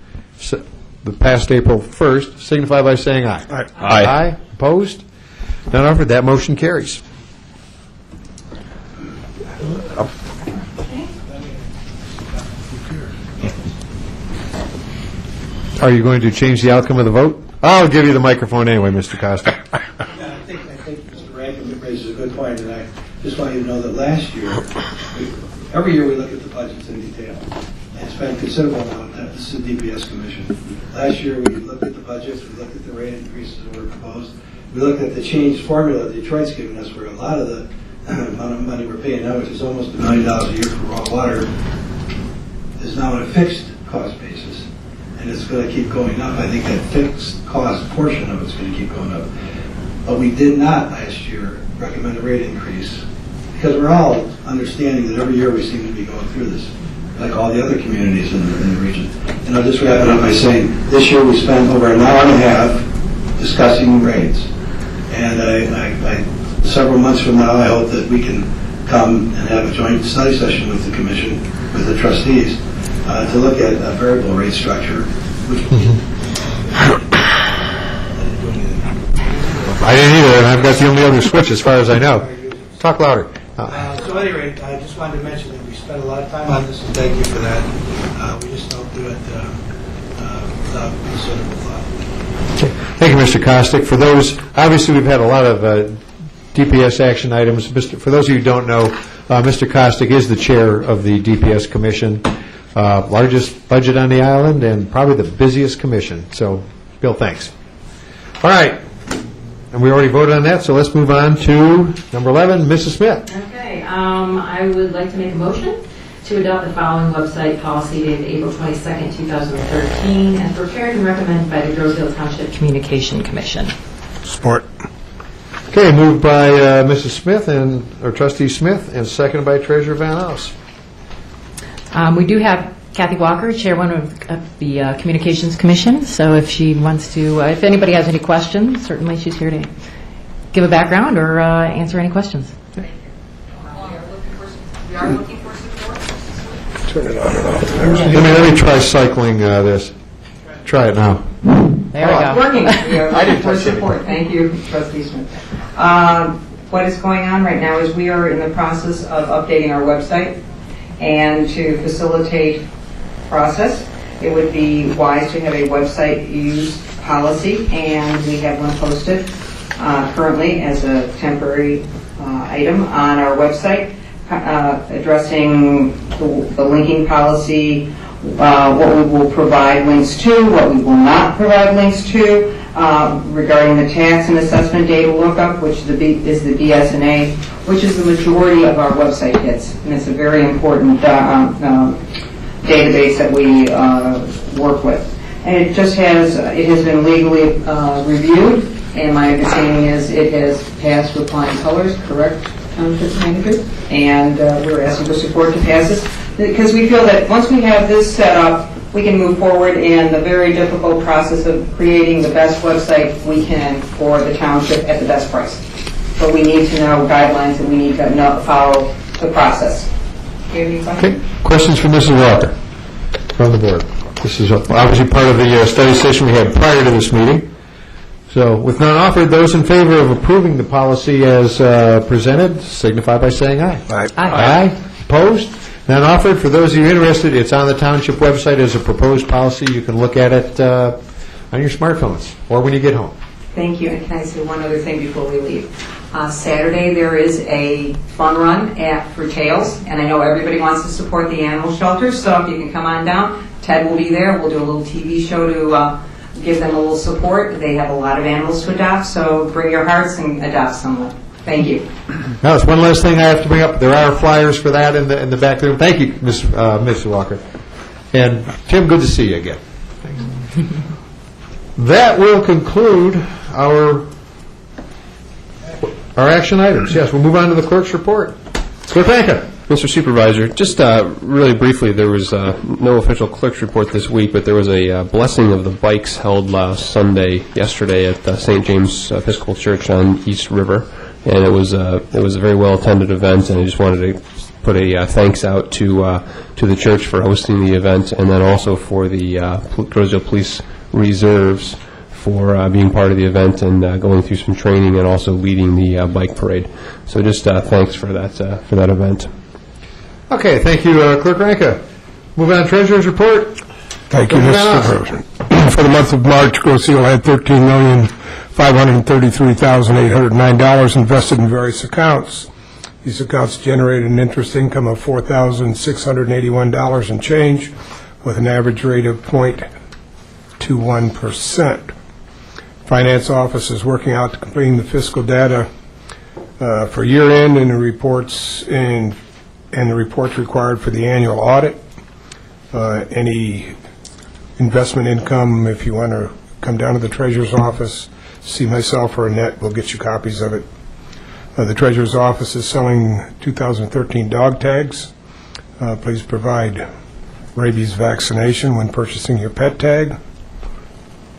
the past April 1st, signify by saying aye. Aye. Aye. Opposed? None offered. That motion carries. Are you going to change the outcome of the vote? I'll give you the microphone anyway, Mr. Costa. I think Mr. Rankin raises a good point, and I just want you to know that last year, every year we look at the budgets in detail and spend considerable amount of time. This is the DPS Commission. Last year we looked at the budgets, we looked at the rate increases that were proposed, we looked at the changed formula that Detroit's given us, where a lot of the amount of money we're paying now, which is almost $1 million a year for raw water, is now on a fixed cost basis. And it's going to keep going up. I think that fixed cost portion of it's going to keep going up. But we did not last year recommend a rate increase because we're all understanding that every year we seem to be going through this, like all the other communities in the region. And I'll just wrap it up by saying this year we spent over an hour and a half discussing rates. And I several months from now, I hope that we can come and have a joint study session with the commission, with the trustees, to look at a variable rate structure. I didn't either, and I've got the only other switch as far as I know. Talk louder. So at any rate, I just wanted to mention that we spent a lot of time on this, and thank you for that. We just don't do it without considerable thought. Okay. Thank you, Mr. Costick. For those, obviously we've had a lot of DPS action items. For those of you who don't know, Mr. Costick is the chair of the DPS Commission. Largest budget on the island and probably the busiest commission. So, Bill, thanks. All right. And we already voted on that, so let's move on to number 11, Mrs. Smith. Okay. I would like to make a motion to adopt the following website policy dated April 22nd, 2013, and prepared and recommended by the Groseal Township Communication Commission. Support. Okay, moved by Mrs. Smith or Trustee Smith, and seconded by Treasurer Van House. We do have Kathy Walker, Chairwoman of the Communications Commission, so if she wants to, if anybody has any questions, certainly she's here to give a background or answer any questions. We are looking for support. Turn it on and off. Let me try cycling this. Try it now. There we go. Working. We are looking for support. Thank you, Trustee Smith. What is going on right now is we are in the process of updating our website, and to facilitate process, it would be wise to have a website use policy, and we have one posted currently as a temporary item on our website addressing the linking policy, what we will provide links to, what we will not provide links to, regarding the tax and assessment data lookup, which is the BS&A, which is the majority of our website hits, and it's a very important database that we work with. And it just has been legally reviewed, and my understanding is it has passed with flying colors, correct? Township Manager, and we're asking for support to pass this, because we feel that once we have this set up, we can move forward in the very difficult process of creating the best website we can for the township at the best price. But we need to know guidelines, and we need to follow the process. Do you have any questions? Okay, questions from Mrs. Walker from the board? This is obviously part of the study session we had prior to this meeting. So with none offered, those in favor of approving the policy as presented signify by saying aye. Aye. Aye. Opposed? None offered. For those of you interested, it's on the township website as a proposed policy. You can look at it on your smartphones or when you get home. Thank you. And can I say one other thing before we leave? Saturday there is a fun run for Tails, and I know everybody wants to support the animal shelters, so if you can come on down, Ted will be there. We'll do a little TV show to give them a little support. They have a lot of animals to adopt, so bring your hearts and adopt someone. Thank you. Now, there's one last thing I have to bring up. There are flyers for that in the back room. Thank you, Mr. Walker. And Tim, good to see you again. That will conclude our action items. Yes, we'll move on to the clerk's report. Clerk Rankin. Mr. Supervisor, just really briefly, there was no official clerk's report this week, but there was a blessing of the bikes held yesterday at St. James Episcopal Church on East River, and it was a very well attended event. And I just wanted to put a thanks out to the church for hosting the event, and then also for the Crozio Police Reserves for being part of the event and going through some training and also leading the bike parade. So just thanks for that event. Okay, thank you, Clerk Ranka. Move on, Treasurer's report. Thank you, Mr. President. For the month of March, Grosse Ile had $13,533,809 invested in various accounts. These accounts generated an interest income of $4,681 and change, with an average rate of 0.21%. Finance Office is working out to completing the fiscal data for year-end and the reports required for the annual audit. Any investment income, if you want to come down to the Treasurer's Office, see myself or Annette, we'll get you copies of it. The Treasurer's Office is selling 2013 dog tags. Please provide rabies vaccination when purchasing your pet tag.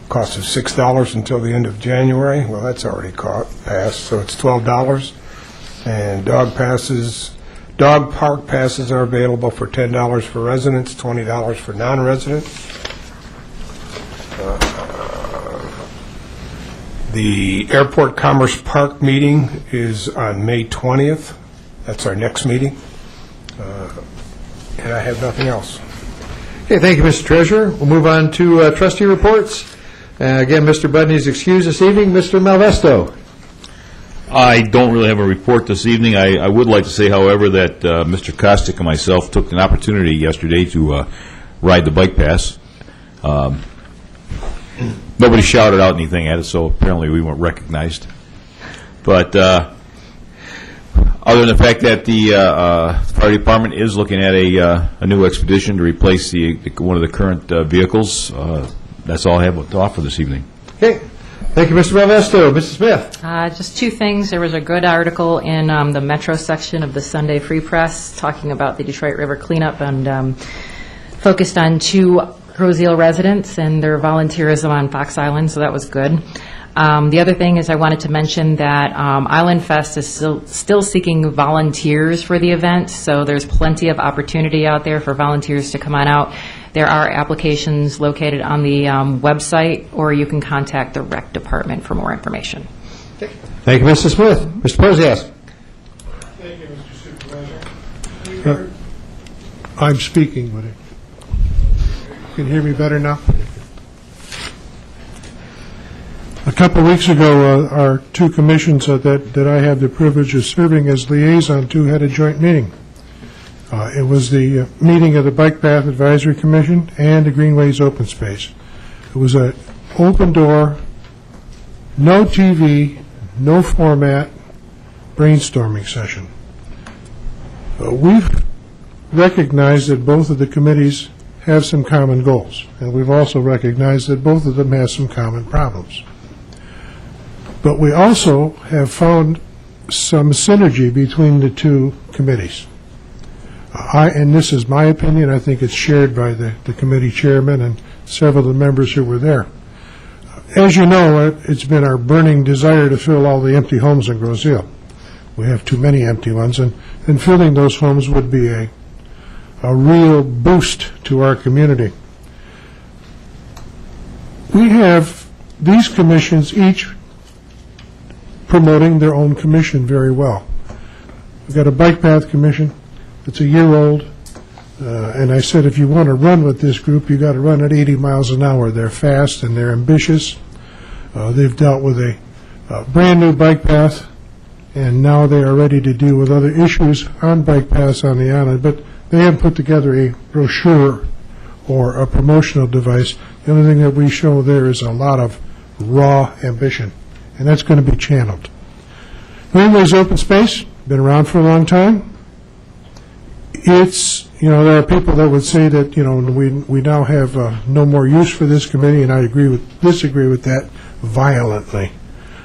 Cost of $6 until the end of January. Well, that's already passed, so it's $12. And dog park passes are available for $10 for residents, $20 for non-residents. The Airport Commerce Park meeting is on May 20th. That's our next meeting. And I have nothing else. Okay, thank you, Mr. Treasurer. We'll move on to trustee reports. Again, Mr. Budney's excused this evening. Mr. Malvesto. I don't really have a report this evening. I would like to say, however, that Mr. Kostick and myself took an opportunity yesterday to ride the bike pass. Nobody shouted out anything at us, so apparently we weren't recognized. But other than the fact that the fire department is looking at a new expedition to replace one of the current vehicles, that's all I have to offer this evening. Okay. Thank you, Mr. Malvesto. Mrs. Smith. Just two things. There was a good article in the Metro section of the Sunday Free Press talking about the Detroit River cleanup and focused on two Grosse Ile residents and their volunteerism on Fox Island, so that was good. The other thing is I wanted to mention that Island Fest is still seeking volunteers for the event, so there's plenty of opportunity out there for volunteers to come on out. There are applications located on the website, or you can contact the rec department for more information. Thank you, Mrs. Smith. Mr. Posias. Thank you, Mr. Supervisor. I'm speaking with it. You can hear me better now? A couple weeks ago, our two commissions that I have the privilege of serving as liaison to had a joint meeting. It was the meeting of the Bike Path Advisory Commission and the Greenways Open Space. It was an open door, no TV, no format, brainstorming session. We've recognized that both of the committees have some common goals, and we've also recognized that both of them have some common problems. But we also have found some synergy between the two committees. And this is my opinion, I think it's shared by the committee chairman and several of the members who were there. As you know, it's been our burning desire to fill all the empty homes in Grosse-Ile. We have too many empty ones, and filling those homes would be a real boost to our community. We have these commissions each promoting their own commission very well. We've got a bike path commission that's a year old, and I said if you want to run with this group, you got to run at 80 miles an hour. They're fast and they're ambitious. They've dealt with a brand new bike path, and now they are ready to deal with other issues on bike paths on the island, but they haven't put together a brochure or a promotional device. The only thing that we show there is a lot of raw ambition, and that's going to be channeled. Greenways Open Space, been around for a long time. It's, there are people that would say that, we now have no more use for this committee, and I disagree with that violently.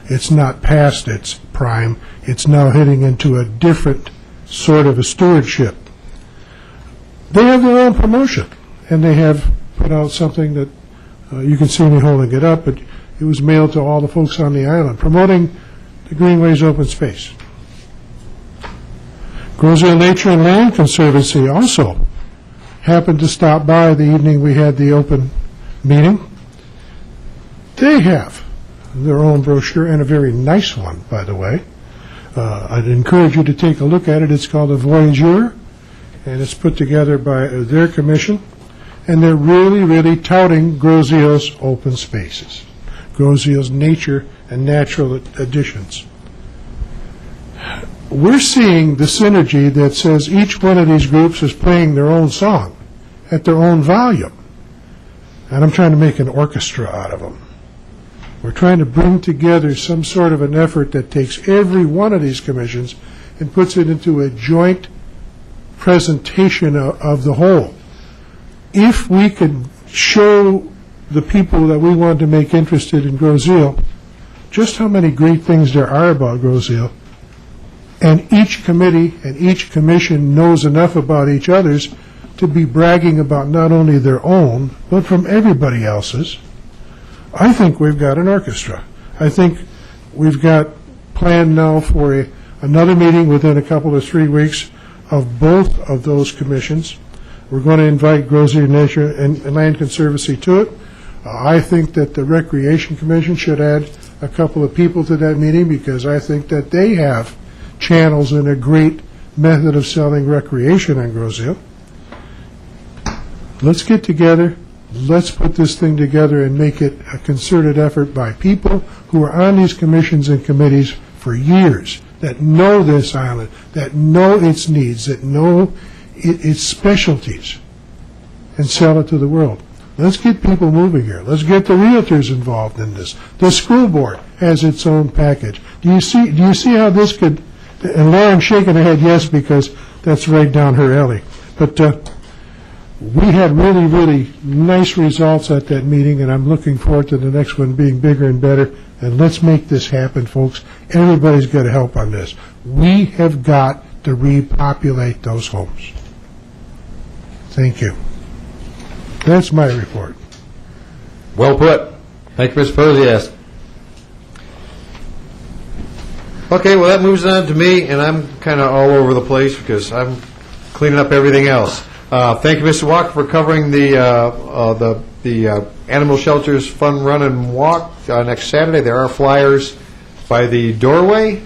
It's not past its prime. It's now heading into a different sort of a stewardship. They have their own promotion, and they have put out something that you can see me holding it up, but it was mailed to all the folks on the island, promoting the Greenways Open Space. Grosse-Ile Nature and Land Conservancy also happened to stop by the evening we had the open meeting. They have their own brochure, and a very nice one, by the way. I'd encourage you to take a look at it. It's called a Voyageur, and it's put together by their commission, and they're really, really touting Grosse-Ile's open spaces, Grosse-Ile's nature and natural additions. We're seeing the synergy that says each one of these groups is playing their own song at their own volume, and I'm trying to make an orchestra out of them. We're trying to bring together some sort of an effort that takes every one of these commissions and puts it into a joint presentation of the whole. If we could show the people that we want to make interested in Grosse-Ile just how many great things there are about Grosse-Ile, and each committee and each commission knows enough about each other's to be bragging about not only their own, but from everybody else's, I think we've got an orchestra. I think we've got planned now for another meeting within a couple of 3 weeks of both of those commissions. We're going to invite Grosse-Ile Nature and Land Conservancy to it. I think that the Recreation Commission should add a couple of people to that meeting, because I think that they have channels and a great method of selling recreation on Grosse-Ile. Let's get together. Let's put this thing together and make it a concerted effort by people who are on these commissions and committees for years, that know this island, that know its needs, that know its specialties, and sell it to the world. Let's get people moving here. Let's get the realtors involved in this. The school board has its own package. Do you see how this could, and Lauren's shaking her head yes, because that's right down her alley. But we had really, really nice results at that meeting, and I'm looking forward to the next one being bigger and better. And let's make this happen, folks. Everybody's got to help on this. We have got to repopulate those homes. Thank you. That's my report. Well put. Thank you, Mr. Posias. Okay, well, that moves on to me, and I'm kind of all over the place because I'm cleaning up everything else. Thank you, Mr. Walker, for covering the Animal Shelters Fun Run and Walk next Saturday. There are flyers by the doorway.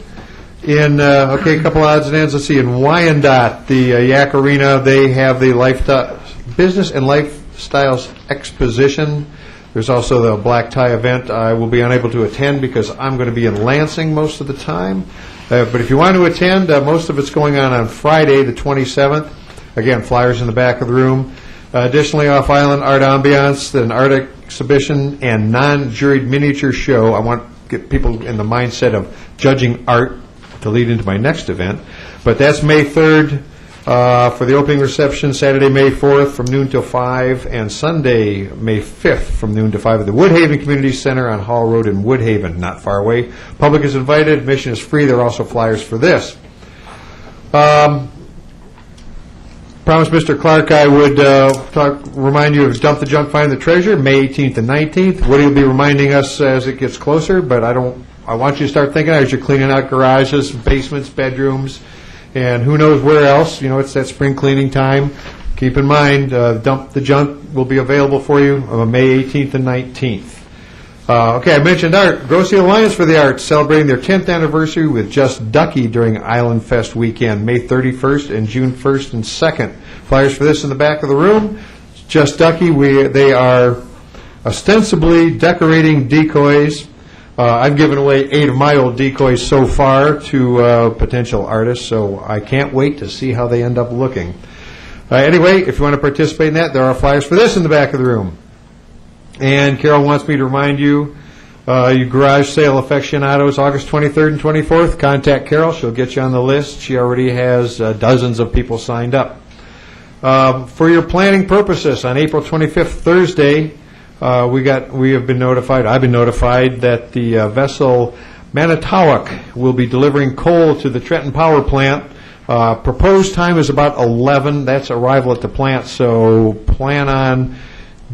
In a couple odds and ends. Let's see. In Wyandotte, the Yak Arena, they have the Business and Lifestyles Exposition. There's also the black tie event. I will be unable to attend because I'm going to be in Lansing most of the time. But if you want to attend, most of it's going on Friday, the 27th. Again, flyers in the back of the room. Additionally, off-island art ambiance, an art exhibition, and non-juried miniature show. I want to get people in the mindset of judging art to lead into my next event. But that's May 3rd for the opening reception Saturday, May 4th from noon till 5, and Sunday, May 5th from noon to 5 at the Woodhaven Community Center on Hall Road in Woodhaven, not far away. Public is invited. Admission is free. There are also flyers for this. Promised Mr. Clark I would remind you of Dump the Junk, Find the Treasure, May 18th and 19th. Woody will be reminding us as it gets closer, but I want you to start thinking as you're cleaning out garages, basements, bedrooms, and who knows where else. You know, it's that spring cleaning time. Keep in mind, Dump the Junk will be available for you on May 18th and 19th. Okay, I mentioned art. Grosse Ile Alliance for the Arts celebrating their 10th anniversary with Just Ducky during Island Fest weekend, May 31st and June 1st and 2nd. Flyers for this in the back of the room. Just Ducky, they are ostensibly decorating decoys. I've given away 8 of my old decoys so far to potential artists, so I can't wait to see how they end up looking. Anyway, if you want to participate in that, there are flyers for this in the back of the room. And Carol wants me to remind you, you garage sale aficionados, August 23rd and 24th, contact Carol. She'll get you on the list. She already has dozens of people signed up. For your planning purposes, on April 25th, Thursday, we have been notified, I've been notified that the vessel Manitowoc will be delivering coal to the Trenton Power Plant. Proposed time is about 11. That's arrival at the plant, so plan on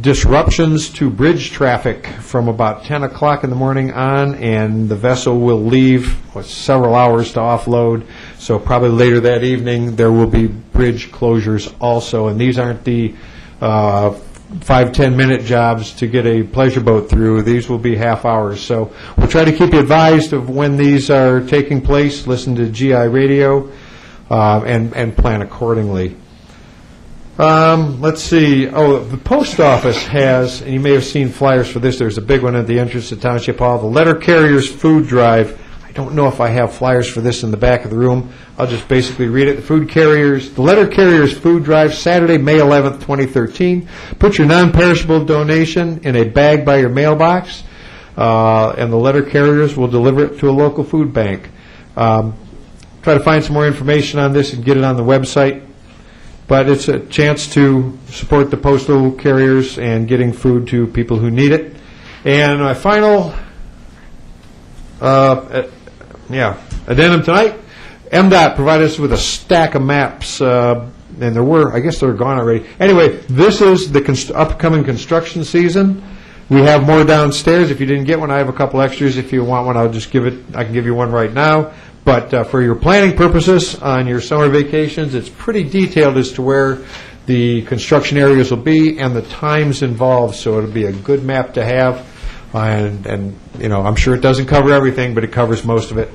disruptions to bridge traffic from about 10 o'clock in the morning on, and the vessel will leave with several hours to offload, so probably later that evening there will be bridge closures also, and these aren't the 5-10 minute jobs to get a pleasure boat through. These will be half hours, so we'll try to keep you advised of when these are taking place. Listen to GI radio and plan accordingly. Let's see. Oh, the post office has, and you may have seen flyers for this, there's a big one at the entrance to Township Hall, the Letter Carriers Food Drive. I don't know if I have flyers for this in the back of the room. I'll just basically read it. The Letter Carriers Food Drive, Saturday, May 11th, 2013. Put your non-perishable donation in a bag by your mailbox, and the Letter Carriers will deliver it to a local food bank. Try to find some more information on this and get it on the website. But it's a chance to support the postal carriers and getting food to people who need it. And my final addendum tonight, MDOT provided us with a stack of maps, and there were, I guess they're gone already. Anyway, this is the upcoming construction season. We have more downstairs. If you didn't get one, I have a couple extras. If you want one, I can give you one right now. But for your planning purposes on your summer vacations, it's pretty detailed as to where the construction areas will be and the times involved, so it'll be a good map to have. And you know, I'm sure it doesn't cover everything, but it covers most of it.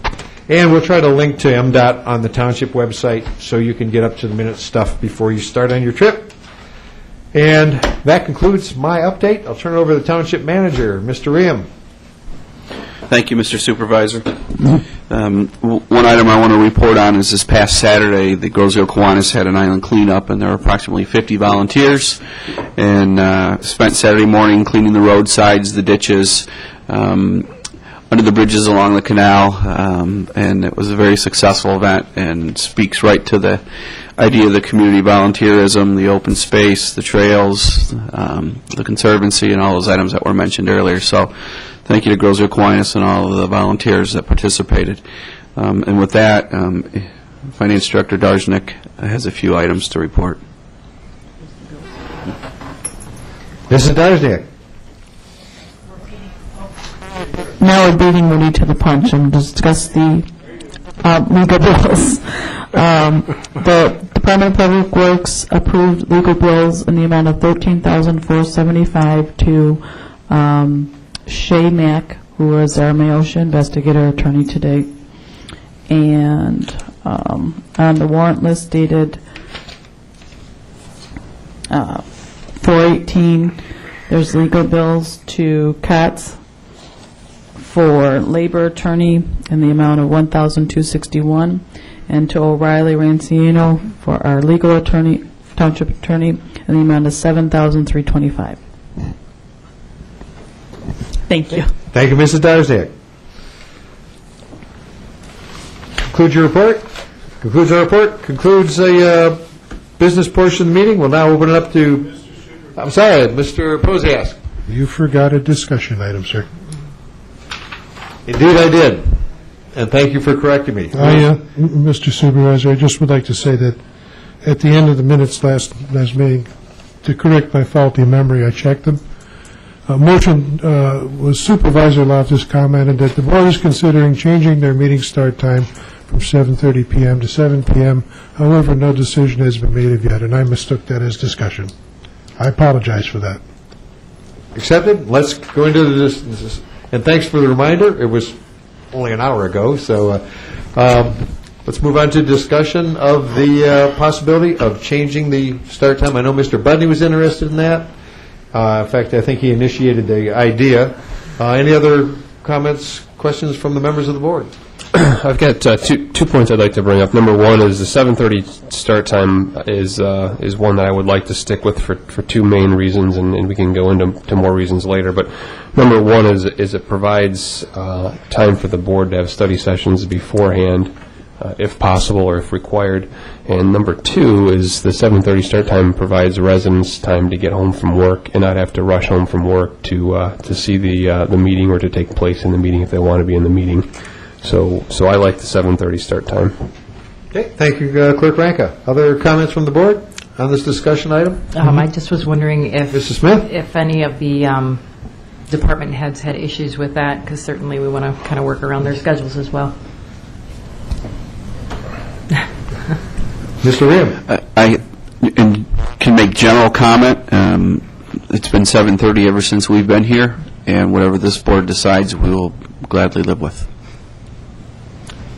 And we'll try to link to MDOT on the Township website so you can get up-to-the-minute stuff before you start on your trip. And that concludes my update. I'll turn it over to the Township Manager, Mr. Riem. Thank you, Mr. Supervisor. One item I want to report on is this past Saturday, the Grosse Ile Kiwanis had an island cleanup, and there were approximately 50 volunteers, and spent Saturday morning cleaning the roadsides, the ditches, under the bridges along the canal, and it was a very successful event and speaks right to the idea of the community volunteerism, the open space, the trails, the conservancy, and all those items that were mentioned earlier. So thank you to Grosse Ile Kiwanis and all of the volunteers that participated. And with that, Finance Director Darznik has a few items to report. Mrs. Darznik. Now we're beating Moody to the punch and discuss the legal bills. The Department of Public Works approved legal bills in the amount of $13,475 to Shay Mack, who was our Mayosia investigator attorney to date. And on the warrant list dated 4/18, there's legal bills to Katz for labor attorney in the amount of $1,261, and to O'Reilly Ranciano for our legal attorney, township attorney, in the amount of $7,325. Thank you. Thank you, Mrs. Darznik. Concludes your report? Concludes our report? Concludes the business portion of the meeting. We'll now open it up to, I'm sorry, Mr. Posiask. You forgot a discussion item, sir. Indeed, I did. And thank you for correcting me. Mr. Supervisor, I just would like to say that at the end of the minutes last meeting, to correct my faulty memory, I checked them. Motion was Supervisor Loftus commented that the board is considering changing their meeting start time from 7:30 p.m. to 7 p.m. However, no decision has been made of yet, and I mistook that as discussion. I apologize for that. Accepted. Let's go into this. And thanks for the reminder. It was only an hour ago, so let's move on to discussion of the possibility of changing the start time. I know Mr. Budney was interested in that. In fact, I think he initiated the idea. Any other comments, questions from the members of the board? I've got two points I'd like to bring up. Number one is the 7:30 start time is one that I would like to stick with for two main reasons, and we can go into more reasons later. But number one is it provides time for the board to have study sessions beforehand, if possible or if required. And number two is the 7:30 start time provides residents time to get home from work and not have to rush home from work to see the meeting or to take place in the meeting if they want to be in the meeting. So I like the 7:30 start time. Okay, thank you, Clerk Ranka. Other comments from the board on this discussion item? I just was wondering if Mrs. Smith? if any of the department heads had issues with that, because certainly we want to kind of work around their schedules as well. Mr. Rim? I can make general comment. It's been 7:30 ever since we've been here, and whatever this board decides, we will gladly live with.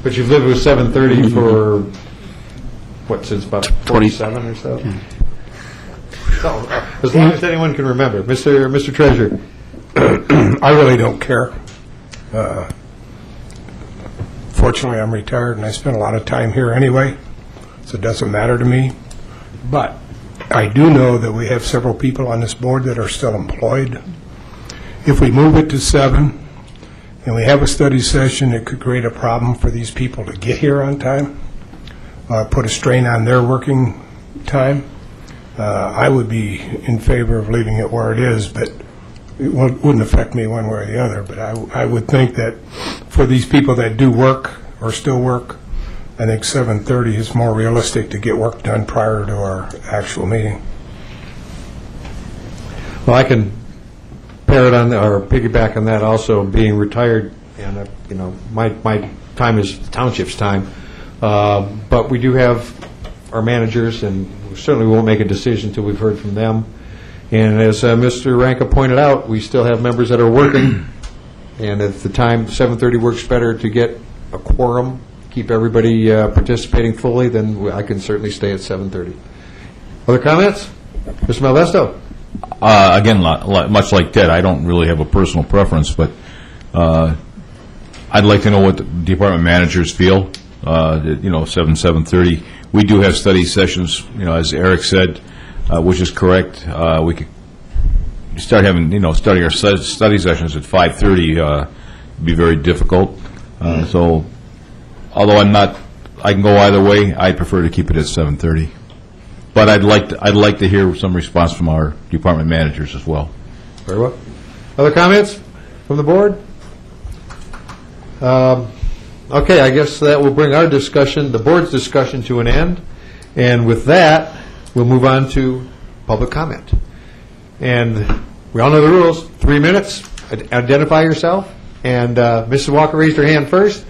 But you've lived with 7:30 for, what, since about 47 or so? So, as long as anyone can remember. Mr. Treasurer? I really don't care. Fortunately, I'm retired, and I spend a lot of time here anyway, so it doesn't matter to me. But I do know that we have several people on this board that are still employed. If we move it to 7, and we have a study session, it could create a problem for these people to get here on time, put a strain on their working time. I would be in favor of leaving it where it is, but it wouldn't affect me one way or the other. But I would think that for these people that do work or still work, I think 7:30 is more realistic to get work done prior to our actual meeting. Well, I can parrot on or piggyback on that also, being retired, and my time is the township's time, but we do have our managers, and we certainly won't make a decision until we've heard from them. And as Mr. Ranka pointed out, we still have members that are working, and if the time 7:30 works better to get a quorum, keep everybody participating fully, then I can certainly stay at 7:30. Other comments? Mr. Malvesto? Again, much like Ted, I don't really have a personal preference, but I'd like to know what the department managers feel. 7:30. We do have study sessions, as Eric said, which is correct. We could start having, starting our study sessions at 5:30 be very difficult. So, although I can go either way, I prefer to keep it at 7:30. But I'd like to hear some response from our department managers as well. Very well. Other comments from the board? Okay, I guess that will bring our discussion, the board's discussion, to an end. And with that, we'll move on to public comment. And we all know the rules. 3 minutes. Identify yourself. And Mrs. Walker raised her hand first.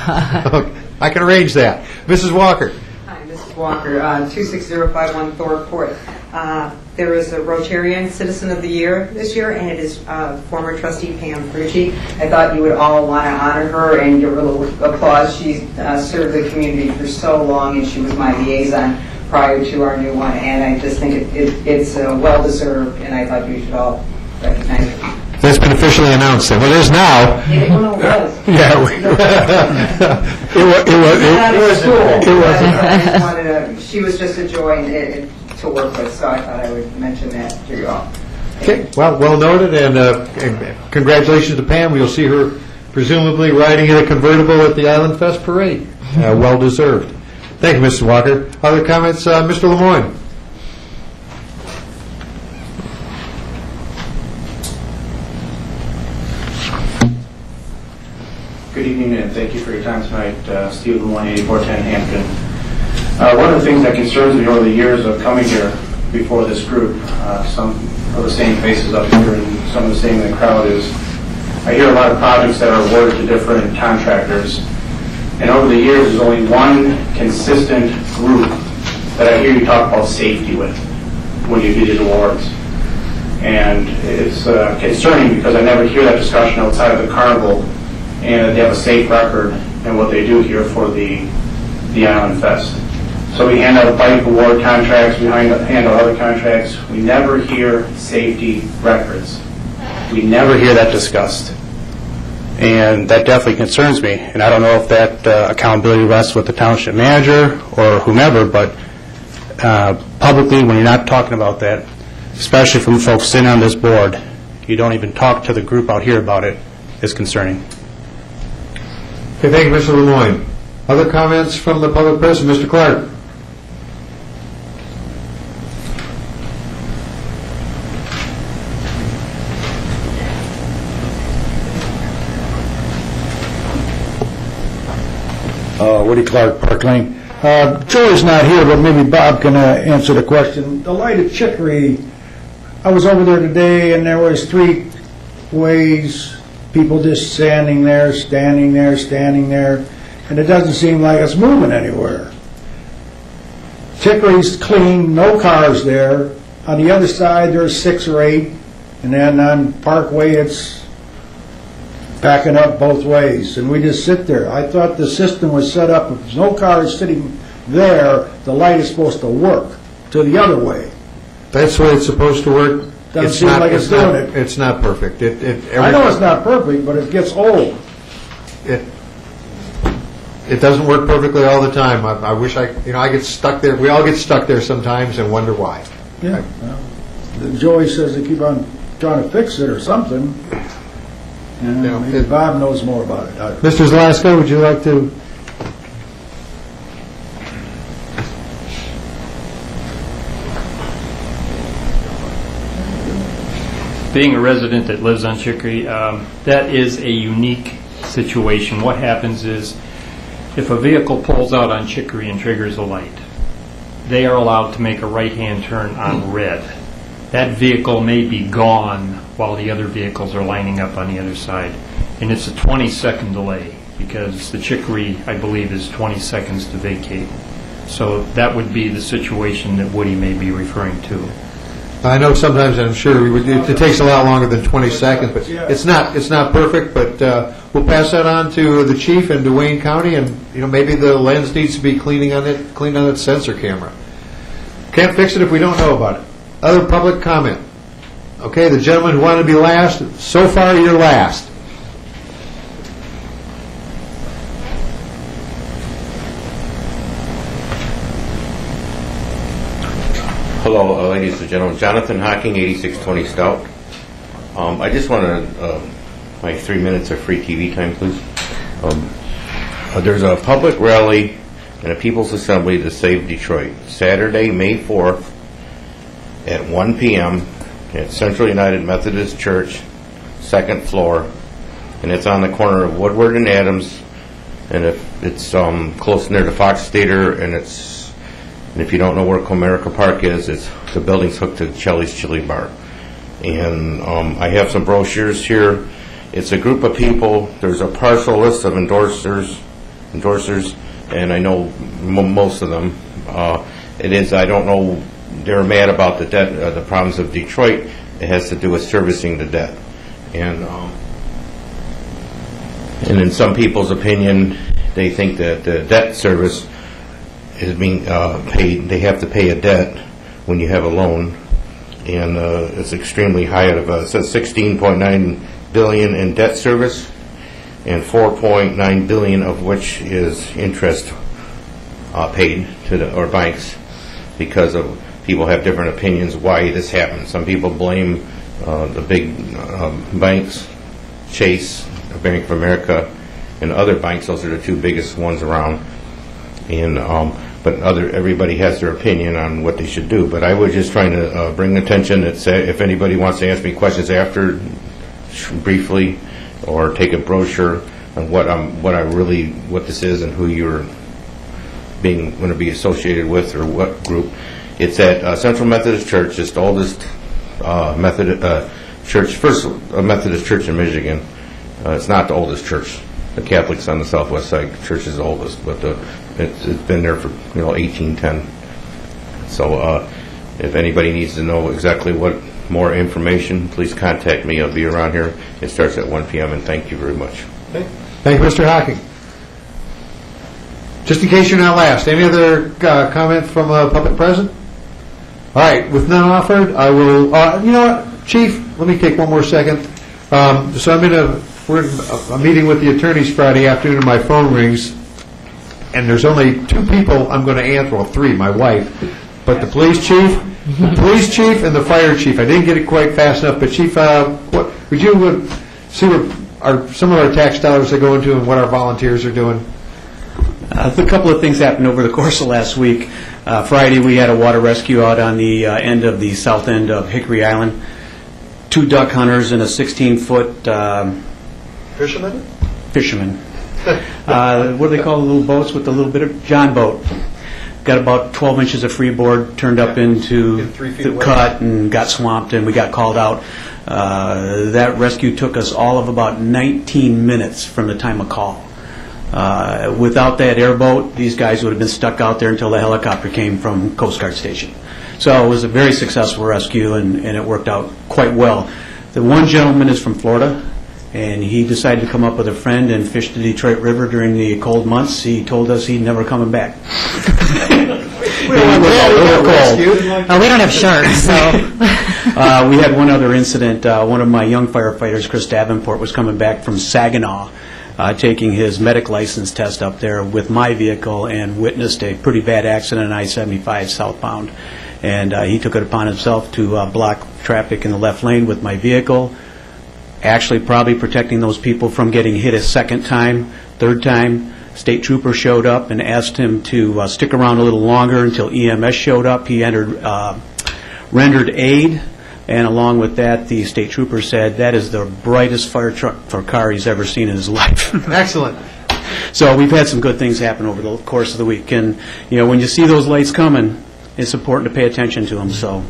Okay, I can arrange that. Mrs. Walker. Hi, Mrs. Walker, 26051 Thorpe Court. There is a Rotarian Citizen of the Year this year, and it is former trustee Pam Frucci. I thought you would all want to honor her and give her a little applause. She served the community for so long, and she was my liaison prior to our new one, and I just think it's well-deserved, and I thought you should all recognize it. That's been officially announced then. Well, it is now. It was. Yeah, it was. She was just a joy to work with, so I thought I would mention that to you all. Okay, well noted, and congratulations to Pam. You'll see her presumably riding in a convertible at the Island Fest parade. Well deserved. Thank you, Mr. Walker. Other comments? Mr. Lemoyne? Good evening, and thank you for your time tonight. Steve Lemoyne, 8410 Hampton. One of the things that concerns me over the years of coming here before this group, some of the same faces up here and some of the same in the crowd, is I hear a lot of projects that are awarded to different contractors. And over the years, there's only one consistent group that I hear you talk about safety with when you do these awards. And it's concerning because I never hear that discussion outside of the carnival, and they have a safe record in what they do here for the Island Fest. So we hand out bike award contracts, we hand out other contracts. We never hear safety records. We never hear that discussed. And that definitely concerns me. And I don't know if that accountability rests with the township manager or whomever, but publicly, when you're not talking about that, especially from folks sitting on this board, you don't even talk to the group out here about it, is concerning. Okay, thank you, Mr. Lemoyne. Other comments from the public press? Mr. Clark? Woody Clark, Park Lane. Joey's not here, but maybe Bob can answer the question. The light at Chicory, I was over there today, and there was 3 ways, people just standing there, and it doesn't seem like it's moving anywhere. Chicory's clean, no cars there. On the other side, there's 6 or 8, and then on Parkway, it's backing up both ways, and we just sit there. I thought the system was set up, if there's no cars sitting there, the light is supposed to work to the other way. That's the way it's supposed to work. Doesn't seem like it's doing it. It's not perfect. I know it's not perfect, but it gets old. It doesn't work perfectly all the time. I wish I get stuck there. We all get stuck there sometimes and wonder why. Yeah. Well, Joey says they keep on trying to fix it or something. Maybe Bob knows more about it. Mr. Zalaska, would you like to? Being a resident that lives on Chicory, that is a unique situation. What happens is, if a vehicle pulls out on Chicory and triggers a light, they are allowed to make a right-hand turn on red. That vehicle may be gone while the other vehicles are lining up on the other side. And it's a 20-second delay, because the Chicory, I believe, is 20 seconds to vacate. So that would be the situation that Woody may be referring to. I know sometimes, and I'm sure it takes a lot longer than 20 seconds, but it's not perfect. But we'll pass that on to the chief and to Wayne County, and maybe the lens needs to be cleaned on its sensor camera. Can't fix it if we don't know about it. Other public comment? Okay, the gentleman who wanted to be last, so far you're last. Hello, ladies and gentlemen. Jonathan Hocking, 8620 Stout. I just want to, my 3 minutes of free TV time, please. There's a public rally and a People's Assembly to Save Detroit, Saturday, May 4th, at 1 p.m. at Central United Methodist Church, 2nd floor, and it's on the corner of Woodward and Adams, and it's close near the Fox Theater, and if you don't know where Comerica Park is, the building's hooked to Chelly's Chili Bar. And I have some brochures here. It's a group of people. There's a partial list of endorsers, and I know most of them. I don't know. They're mad about the debt, the problems of Detroit. It has to do with servicing the debt, and in some people's opinion, they think that the debt service is being paid. They have to pay a debt when you have a loan, and it's extremely high. It says $16.9 billion in debt service, and $4.9 billion of which is interest paid to our banks, because of people have different opinions why this happened. Some people blame the big banks, Chase, Bank of America, and other banks. Those are the 2 biggest ones around. And but everybody has their opinion on what they should do. But I was just trying to bring attention that if anybody wants to ask me questions after, briefly, or take a brochure on what this is and who you're going to be associated with or what group. It's at Central Methodist Church. It's the oldest Methodist church in Michigan. It's not the oldest church. The Catholics on the southwest side church is the oldest, but it's been there for 1810. So if anybody needs to know exactly what more information, please contact me. I'll be around here. It starts at 1 p.m. and thank you very much. Okay. Thank you, Mr. Hocking. Just in case you're not last, any other comment from a public present? All right, with none offered, I will, you know what, Chief, let me take one more second. So we're in a meeting with the attorneys Friday afternoon and my phone rings, and there's only two people I'm going to answer, well, three, my wife, but the police chief, and the fire chief. I didn't get it quite fast enough, but Chief, would you see what some of our tax dollars are going to and what our volunteers are doing? A couple of things happened over the course of last week. Friday, we had a water rescue out on the end of the south end of Hickory Island. 2 duck hunters and a 16-foot fisherman. What do they call the little boats with the little bit of John boat? Got about 12 inches of freeboard, turned up into the cut and got swamped, and we got called out. That rescue took us all of about 19 minutes from the time of call. Without that airboat, these guys would have been stuck out there until the helicopter came from Coast Guard Station. So it was a very successful rescue, and it worked out quite well. The one gentleman is from Florida, and he decided to come up with a friend and fish the Detroit River during the cold months. He told us he'd never coming back. We don't have sharks, so. We had one other incident. One of my young firefighters, Chris Davenport, was coming back from Saginaw, taking his medic license test up there with my vehicle, and witnessed a pretty bad accident on I-75 southbound. And he took it upon himself to block traffic in the left lane with my vehicle, actually probably protecting those people from getting hit a second time, third time. State trooper showed up and asked him to stick around a little longer until EMS showed up. He rendered aid, and along with that, the state trooper said that is the brightest fire truck or car he's ever seen in his life. Excellent. So we've had some good things happen over the course of the week, and when you see those lights coming, it's important to pay attention to them. So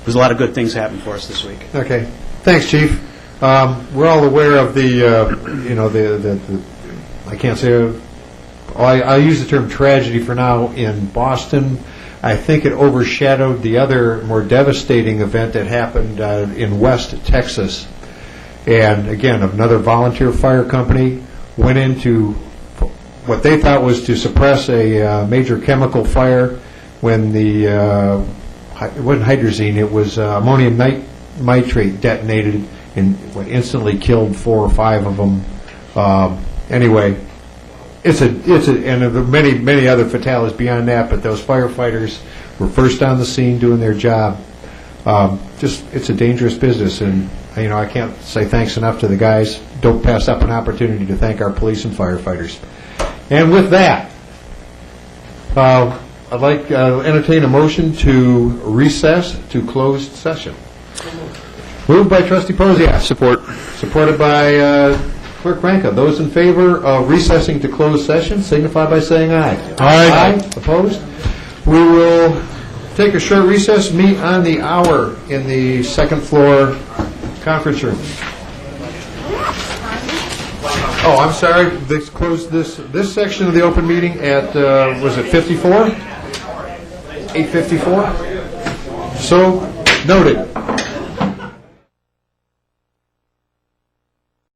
there's a lot of good things happening for us this week. Okay, thanks, Chief. We're all aware of the I can't say. I use the term tragedy for now in Boston. I think it overshadowed the other more devastating event that happened in West Texas. And again, another volunteer fire company went into what they thought was to suppress a major chemical fire when it wasn't hydrazine, it was ammonium nitrate detonated and instantly killed 4 or 5 of them. Anyway, and there are many other fatalities beyond that, but those firefighters were first on the scene doing their job. It's a dangerous business, and I can't say thanks enough to the guys. Don't pass up an opportunity to thank our police and firefighters. And with that, I'd like to entertain a motion to recess to closed session. Moved by Trustee Posiak. Support. Supported by Clerk Ranka. Those in favor of recessing to closed session signify by saying aye. Aye. Opposed? We will take a short recess, meet on the hour in the second floor conference room. Oh, I'm sorry. They closed this section of the open meeting at, was it 54? 8:54? So noted.